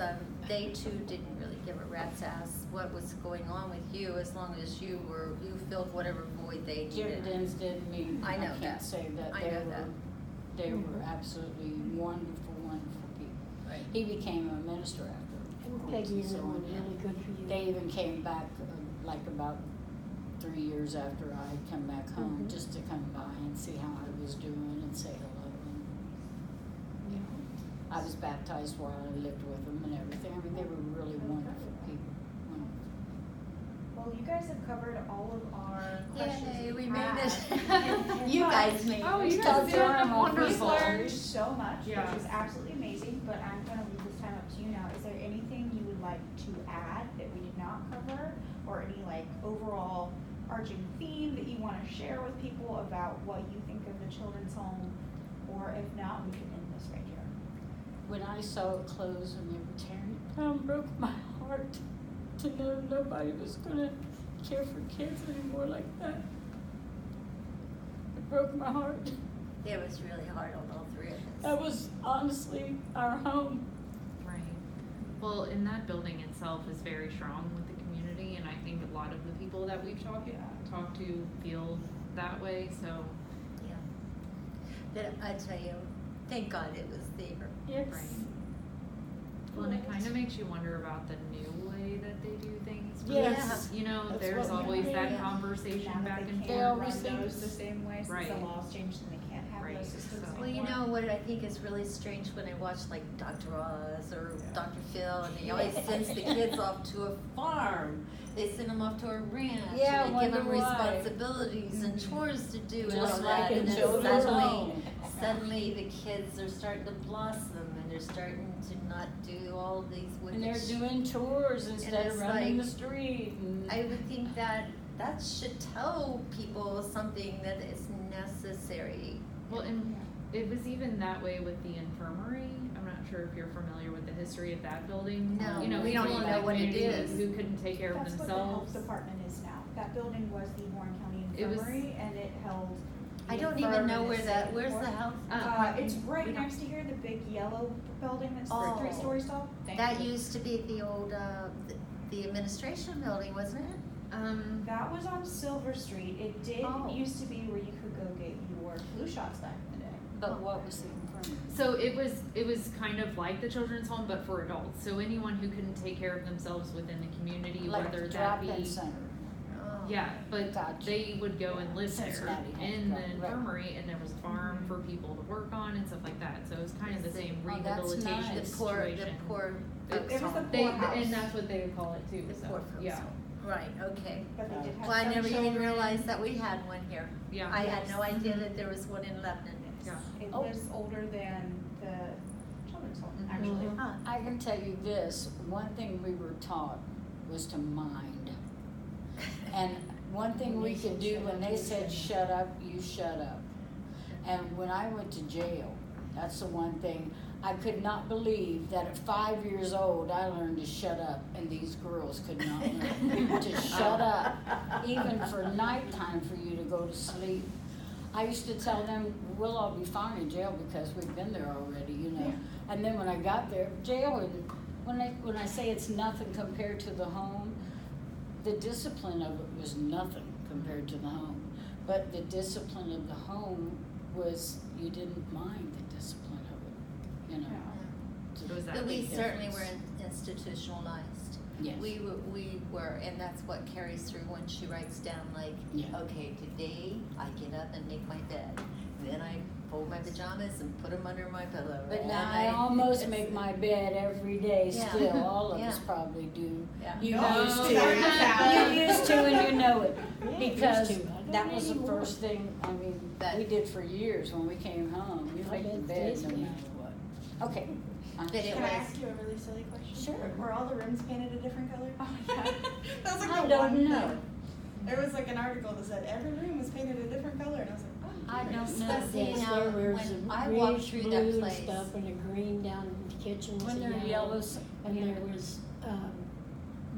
they too didn't really give a rat's ass what was going on with you as long as you filled whatever void they needed. Dividends didn't mean, I know can't that. say that I they know were that. They were absolutely wonderful, wonderful people. Right. He became a minister after. And Peggy and them were really good for you. They even came back like about 3 years after I had come back home, just to come by and see how I was doing and say hello. And, you know, I was baptized while I lived with them and everything. I mean, they were really wonderful people. Wonderful. Well, you guys have covered all of our questions. Yay, we had. made it. You guys made it. Oh, you Talk guys to did them. We wonderful. learned so much, Yeah. which is absolutely amazing, but I'm gonna leave this time up to you now. Is there anything you would like to add that we did not cover? Or any like overall arching theme that you wanna share with people about what you think of the children's home? Or if not, we can end this right here. When I saw it close and they were tearing it down, broke my heart to know nobody was gonna care for kids anymore like that. It broke my heart. It was really hard on all three of us. That was honestly our home. Right. Well, and that building itself is very strong with the community, and I think a lot of the people that we've talked to feel that way, so. Yeah. But I tell you, thank God it was there. Yes. Right. Well, and it kind of makes you wonder about the new way that they do things. Yes. You know, That's there's what we always mean. that Yeah. conversation Now that back and they They can't forth. always run think- those the same way since Right. the laws changed and they can't have Right. those systems So- Well, you anymore. know what I think is really strange when I watch like Dr. Oz or Dr. Phil, and he always sends the kids off to a farm. They send them off to a ranch. Yeah, and they give them wonder why. responsibilities and chores to do and Just all like that. in And then children's suddenly, home. suddenly the kids are starting to blossom and they're starting to not do all these wicked And they're doing chores instead it's of running like- the street. And I would think that that should tell people something that is necessary. Well, and it was even that way with the infirmary. I'm not sure if you're familiar with the history of that building. No, You know, we don't people even in know the what it community is. Who couldn't take care of That's what the health themselves. department is now. That building was the Warren County It was- Infirmary and it held. I the don't even infirm know and where the that, sick where's the ward. health? It's we right don't- next to here, the big yellow building that's Oh. 3 stories tall. Thank That you. used to be the old, the administration building, wasn't it? That was on Silver Street. It did Oh. used to be where you could go get your flu shots back in the day. But what was the infirmary? So it was kind of like the children's home, but for adults. So anyone who couldn't take care of themselves within the community, Like whether a that be drop-in center. Oh. yeah, but Gotcha. they would go and live there Cincinnati had in the right. infirmary, and there was a farm for people to work on and stuff like that. So it was kind of the same Oh, that's rehabilitation nice. The poor situation. folks It was the home. They, poorhouse. and that's what they would call it too. The So poor folks yeah, home. Right, okay. But they did have Well, I some never even children. realized that we had one here. yeah. I had no Yes. idea that there was one in Lebanon. Yeah. It Oh. was older than the children's home, Mhm. actually. Huh. I can tell you this, one thing we were taught was to mind. And one thing we could do when they said shut up, you shut up. And when I went to jail, that's the one thing, I could not believe that at 5 years old, I learned to shut up, and these girls could not learn to shut up, even for nighttime for you to go to sleep. I used to tell them, we'll all be fine in jail because we've been there already, you know. Yeah. And then when I got there, jail, and when I say it's nothing compared to the home, the discipline of it was nothing compared to the home. But the discipline of the home was, you didn't mind the discipline of it, you know. Yeah. So was that But we big certainly difference? were institutionalized. Yes. We were, and that's what carries through when she writes down like, Yeah. okay, today I get up and make my bed. Then I fold my pajamas and put them under my pillow. But and now I almost it's- make my bed every day Yeah. still, all of us Yeah. probably do. Yeah. You No, used sorry. to, you used to and you know it. Yeah, Because used to. I don't that was the anymore. first thing, I mean, But- we did for years when we came home, you I make the bet bed days no ago. matter what. Okay. But it Can I was, ask you a really silly question? Sure. Were all the rooms painted a different color? Oh, yeah. That was like I the don't one know. thing. There was like an article that said every room was painted a different color, and I was like, oh. I don't know. But see, Yes, now, there was when a I walked greenish through blue that and place, stuff, and a green down in the kitchen was When a they're yellow. yellows. And there was,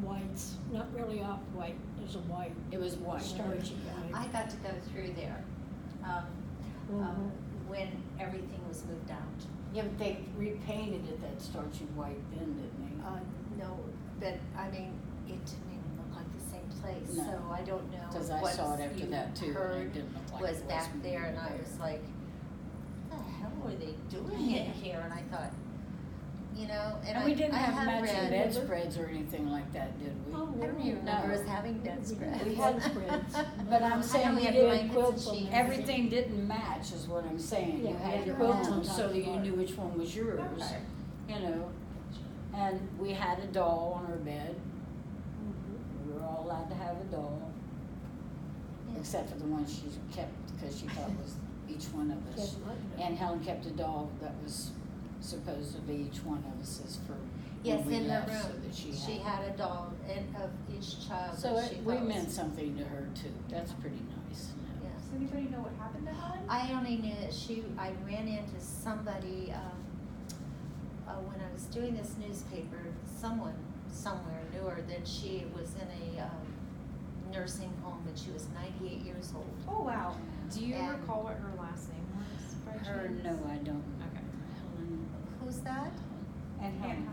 whites, not really off-white, there's a white, It was white. starchy I white. got to go through there, Mhm. when everything was moved out. Yeah, but they repainted it that starchy white then, didn't they? No, but I mean, it didn't even look like the same place, No. so I don't know. 'Cause I what saw it after you that too, and it heard didn't look like was it was back when we there, were and I there. was like, the hell are they doing in here? And I thought, you know, And we didn't I have have matching read, bedspreads or anything like that, did we? Oh, I don't even remember us having bedspreads. We had spreads. But I'm saying we we had did blankets and quilts on sheets. there. Everything didn't match is what I'm saying. Yeah, You we had had your quilts own on top so of that you ours. knew which one was yours, Okay. you know. And we had a doll on our bed. Mhm. We were all allowed to have a doll, Yeah. except for the one she kept because she thought was each one of us. Just like that. And Helen kept a doll that was supposedly each one of us is for Yes, when we in the left, room. so that she had a doll of each child So that she we thought was- meant something to her too. That's pretty nice. Yeah. Does anybody know what happened to Helen? I only knew that I ran into somebody, when I was doing this newspaper, someone somewhere knew her, that she was in a, nursing home and she was 98 years old. Oh, wow. Do you And- recall what her last name was by Her, chance? no, I don't. Okay. Helen Who's that? and Helen.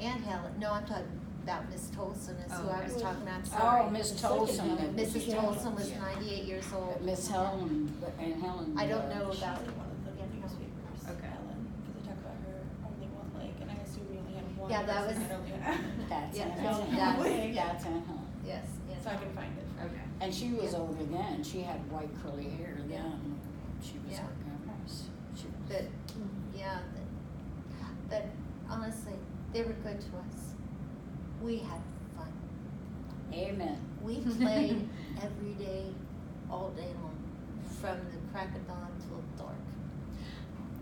Aunt Helen. No, I'm talking about Miss Tolson is who I was okay. talking about. I'm sorry. Oh, Miss The second Tolson. Helen. Mrs. Yeah. Tolson was Yeah. 98 years old. Miss Helen and Helen. I don't know She's about in one of the newspapers, Okay. Ellen, because they talk about her only one leg, and I assume we only had one. Yeah, that person was- had only one. That's Yeah, Aunt Helen. that's- That's Aunt Helen. Yes. Aunt So I can Helen. find it. Okay. And she was Yeah. older then. She had white curly hair then. She was Yeah. our governess. She was. But Mhm. yeah, but honestly, they were good to us. We had fun. Amen. We played every day, all day long, from the crack of dawn till dark.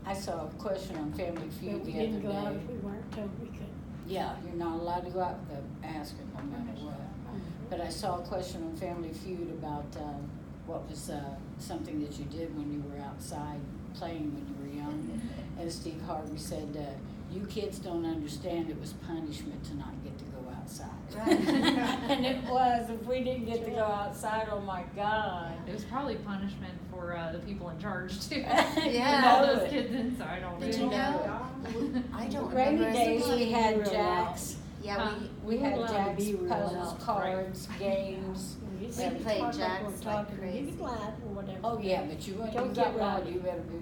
I saw a question on Family But Feud we the didn't other go out day. if we weren't told we could. Yeah, you're not allowed to go out without asking no matter what. But I saw a question on Family Feud about what was something that you did when you were outside playing when you were young. And Steve Harvey said, you kids don't understand it was punishment to not get to go outside. Right. And it was. If we didn't get to go outside, oh my God. It was probably punishment for the people in charge too. Yeah. With all Know those it. kids inside all Did day. you know know? I don't Rainy remember. days we Somebody had we were jacks. Yeah, We We were had allowed to jacks, be real puzzles, loud. cards, games. We We said played talk like jacks we're like talking, you crazy. can laugh or whatever. Oh, yeah, but you Don't got get loud, rowdy. you better be.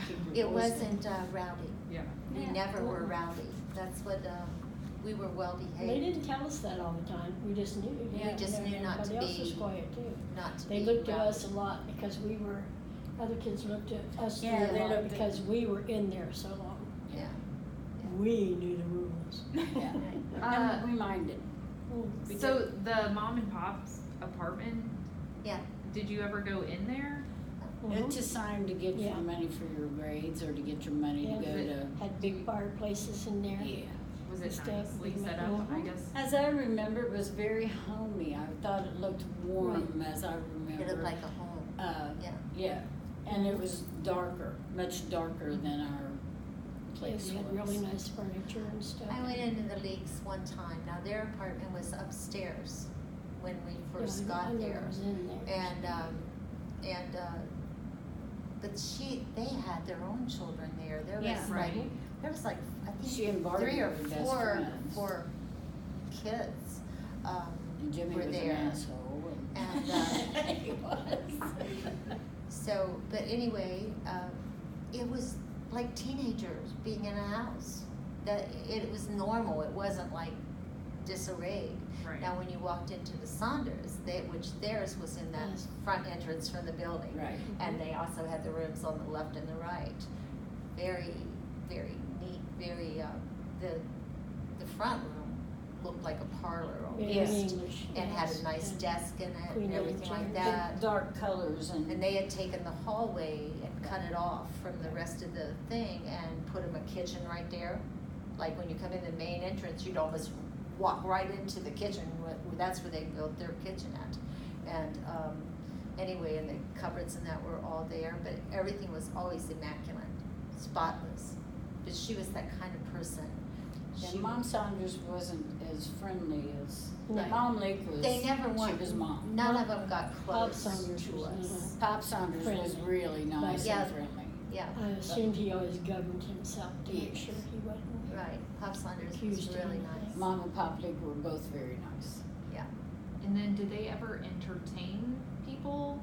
keep your It voice wasn't down. rowdy. Yeah. We Yeah. never were rowdy. That's what, we were well They behaved, didn't tell us that all the time, we just knew. We just knew not to Everybody else was be- quiet too. not to be They looked at rowdy. us a lot because we were, other kids looked at us Yeah, a they lot looked at- because we were in there so long. Yeah. We knew the rules. Yeah. Uh, And reminded. Mm. So the mom and pop's apartment, Yeah. did you ever go in there? It's a sign to get Mm-hmm. Yeah. your money for your grades or to get your money to Yeah, go to. Had big fireplaces in there. Yeah. Was it Stuff, nicely we set went- up, I Mhm. guess? As I remember, it was very homey. I thought it looked warm as I remember. It looked like a home. Yeah. Yeah. Yeah, and it was darker, much darker than our place They was. had really nice furniture and stuff. I went into the Leaks one time. Now their apartment was upstairs when we first Yeah, I got never there. was in there. And but they had their own children there. There was Yeah. like, Right. there was like, I She think and Barbie 3 or were best 4 friends. kids, And Jimmy were was there. an asshole. And, He was. So, but anyway, it was like teenagers being in a house. That it was normal. It wasn't like disarrayed. Right. Now, when you walked into the Saunders, which theirs was in that Yes. front entrance from the building, Right. and they also had the rooms on the left and the right. Very, very neat. Very the front room looked like a parlor Very almost, English. and had yes, a nice and desk in it Queen and Anne everything like chairs. that. Dark colors And they had taken the hallway and cut it off from the rest of the thing and put them a kitchen right there. Like when you come in the main entrance, you'd almost walk right into the kitchen. That's where they built their kitchen at. And anyway, and the cupboards and that were all there, but everything was always immaculate, spotless. But she was that kind of person. And Mom Saunders wasn't as friendly as, No. Mom Lake was. They never won. She was Mom. None of them got Pop close Saunders to was us. Pop Saunders was Friendly. really nice Yeah. and friendly. Yeah, I assumed he always governed himself to make Yes. sure he wasn't. right. Pop Saunders was Accused really him. nice. Mom and Pop Lake were both very nice. Yeah. And then did they ever entertain people?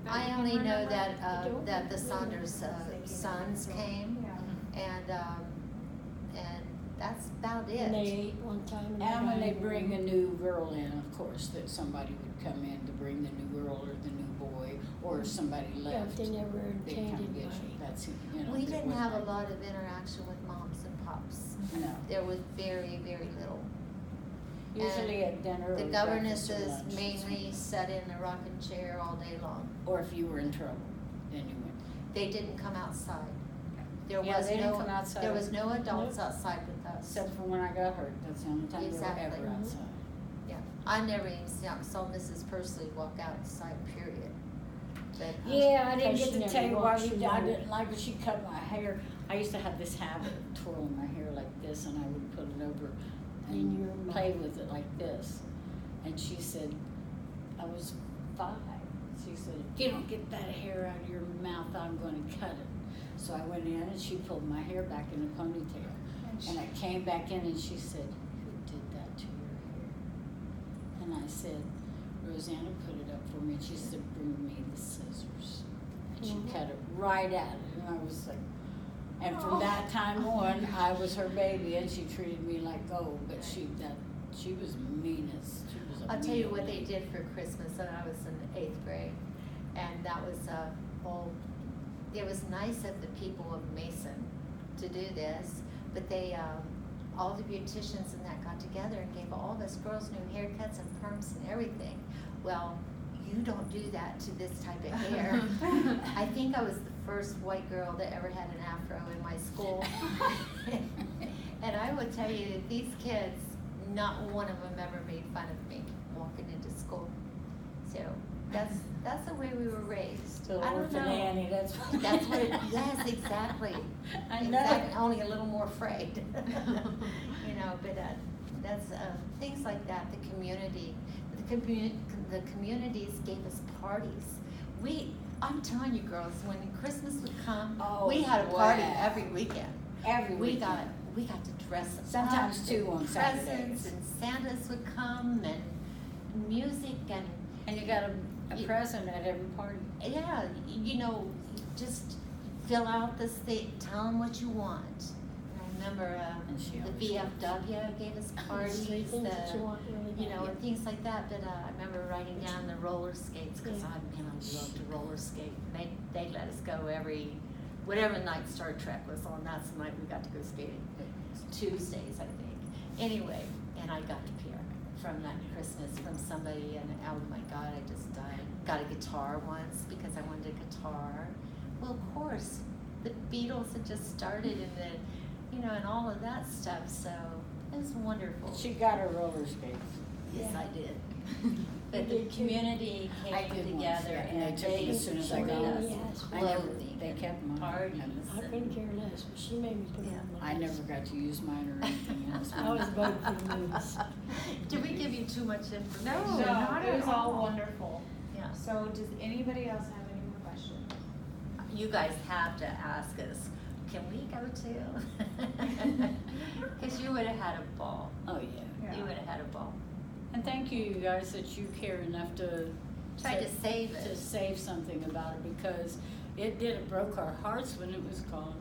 that I you only can know remember? that, I don't that the remember. Saunders, sons came, Yeah. and that's about it. And they ate one time. And when they bring a new girl in, of course, that somebody would come in to bring the new girl or the new boy, or if somebody Yeah, left. they never They come entertained get you. anybody. That's, you know. We there didn't have a wasn't- lot of interaction with moms and pops. No. There was very, very little. Usually at dinner or The breakfast or governesses lunch. mainly sat in a rocking chair all day long. Or if you were in trouble, then you went. They didn't come outside. There Yeah, was they didn't no, come outside. there was no adults outside with us. Except for when I got hurt, that's the only time they were Exactly. ever outside. Yeah, I never even saw Mrs. Pursley walk outside, period. But, Yeah, I didn't Because get she to never tell you why walked, she I never- didn't like her. She cut my hair. I used to have this habit of twirling my hair like this, and I would put it over In your and mouth. play with it like this. And she said, I was 5. She said, if you don't get that hair out of your mouth, I'm going to cut it. So I went in and she pulled my hair back in a ponytail. And I came back in and she said, who did that to your hair? And I said, Roseanna put it up for me. And she said, bring me the scissors. And she Mhm. cut it right at it. And I was like, and from that time on, I was her baby and she treated me like gold. But she was meanest. She was a I'll tell you mean what they lady. did for Christmas when I was in the 8th grade. And that was, well, it was nice of the people of Mason to do this, but they, all the beauticians and that got together and gave all of us girls new haircuts and perms and everything. Well, you don't do that to this type of hair. I think I was the first white girl that ever had an afro in my school. And I will tell you that these kids, not one of them ever made fun of me walking into school. So that's the way we were raised. Little I don't orphan know. Annie, that's what. That's what it, yes, exactly. I know. Exactly, only a little more afraid. You know, but that's, things like that, the community, the communities gave us parties. I'm telling you girls, when Christmas would come, Oh, we had a party wow. every weekend. Every We weekend. got to dress up. Sometimes two on Presents, Saturdays. and Santas would come, and music, And you got a You- present at every party. yeah, you know, just fill out this thing, tell them what you want. And I remember, And she the always VFW gave us parties, Things that you want really you know, bad. and things like that, but, I remember writing down the roller skates, cause Yeah. I love to roller skate. They'd let us go whatever night Star Trek was on, that's the night we got to go skating. Tuesdays, I think. Anyway, and I got a pair from that Christmas from somebody, and oh my God, I just died. Got a guitar once because I wanted a guitar. Well, of course, the Beatles had just started and all of that stuff, so it was wonderful. She got her roller skates. Yes, Yeah. I did. We But the did too. community I came did once, together yeah, and they took them as soon as I got supported home. us. Yes. I never, Clothing they and kept mine. parties. I couldn't care less, but she made me put it Yeah. on my I list. never got to use mine or anything else. I was voting for the movies. Did we give you too much information? No, No, not it was at all all. wonderful. Yeah. So does anybody else have any more questions? You guys have to ask us, can we go too? Because you would have had a ball. Oh, yeah. You would have had a ball. And thank you guys that you care enough to. Tried to save To it. save something about it, because it broke our hearts when it was gone.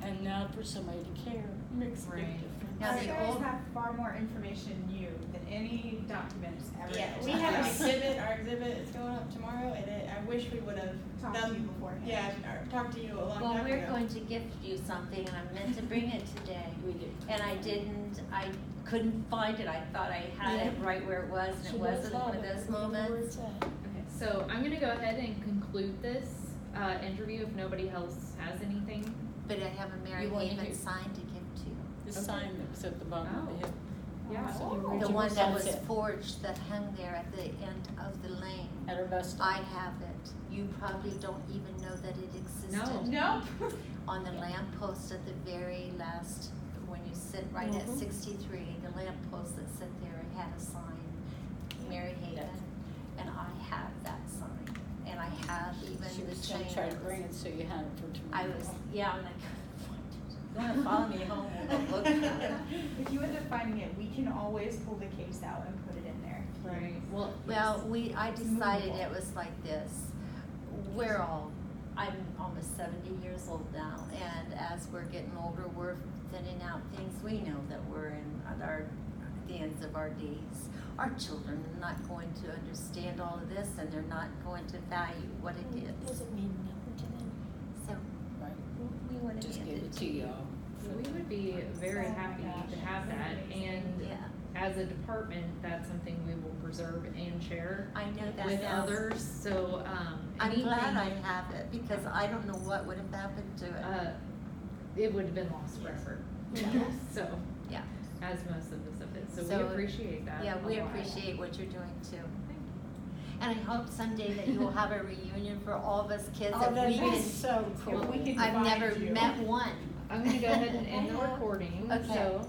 And now for somebody to care, makes a big Right. difference. Now You the guys old- have far more information than you than any documents ever. Yeah, we have an exhibit, our exhibit is going up tomorrow, and I wish we would have Talked to you done, beforehand. yeah, or talked to you a long Well, time ago. we're going to gift you something, and I meant to bring it today. We did. And I didn't, I couldn't find it. I thought I had it right where it was, and She it does wasn't have one of it, those but we don't know where moments. it's at. Okay, so I'm gonna go ahead and conclude this interview if nobody else has anything. But I have a Mary You want to Haven hear- sign to give to you. The Okay. sign that was at the bottom of the Oh. hill. Yeah. So the The original one that was sunset forged that hung there at the end of the lane. At her bus stop. I have it. You probably don't even know that it existed. No. Nope. On the lamppost at the very last, when you sit right at Mhm. 63, the lamppost that sit there, it had a sign, Mary Haven, and I have that sign, and I have even She the was chain. gonna try to that bring was- it so you had it for tomorrow. I was, yeah, I'm like, you wanna follow me home, we'll go look for it. If you end up finding it, we can always pull the case out and put it in there. Right, well. Well, I It's decided movable. it was like this. I'm almost 70 years old now, and as we're getting older, we're thinning out things. We know that we're the ends of our days. Our children are not going to understand all of this, and they're not going to value what it is. Doesn't mean nothing to them. So Right. we want to Just hand give it to y'all. We would be very Oh my happy gosh, to have that's that, amazing. and Yeah, as a department, that's something we will preserve and share I know that with now. others, so, I'm glad I anything, have it because I don't know what would have happened to it. it would have been lost forever. Yeah. So, Yeah. as most of the stuff is, so So, we appreciate that. Yeah, a we lot. appreciate what you're doing too. Thank you. And I hope someday that you will have a reunion for all of us kids Oh, that that'd we be can. so cool. If we could I've find never you. met one. I'm gonna go ahead and end the recording, Okay. so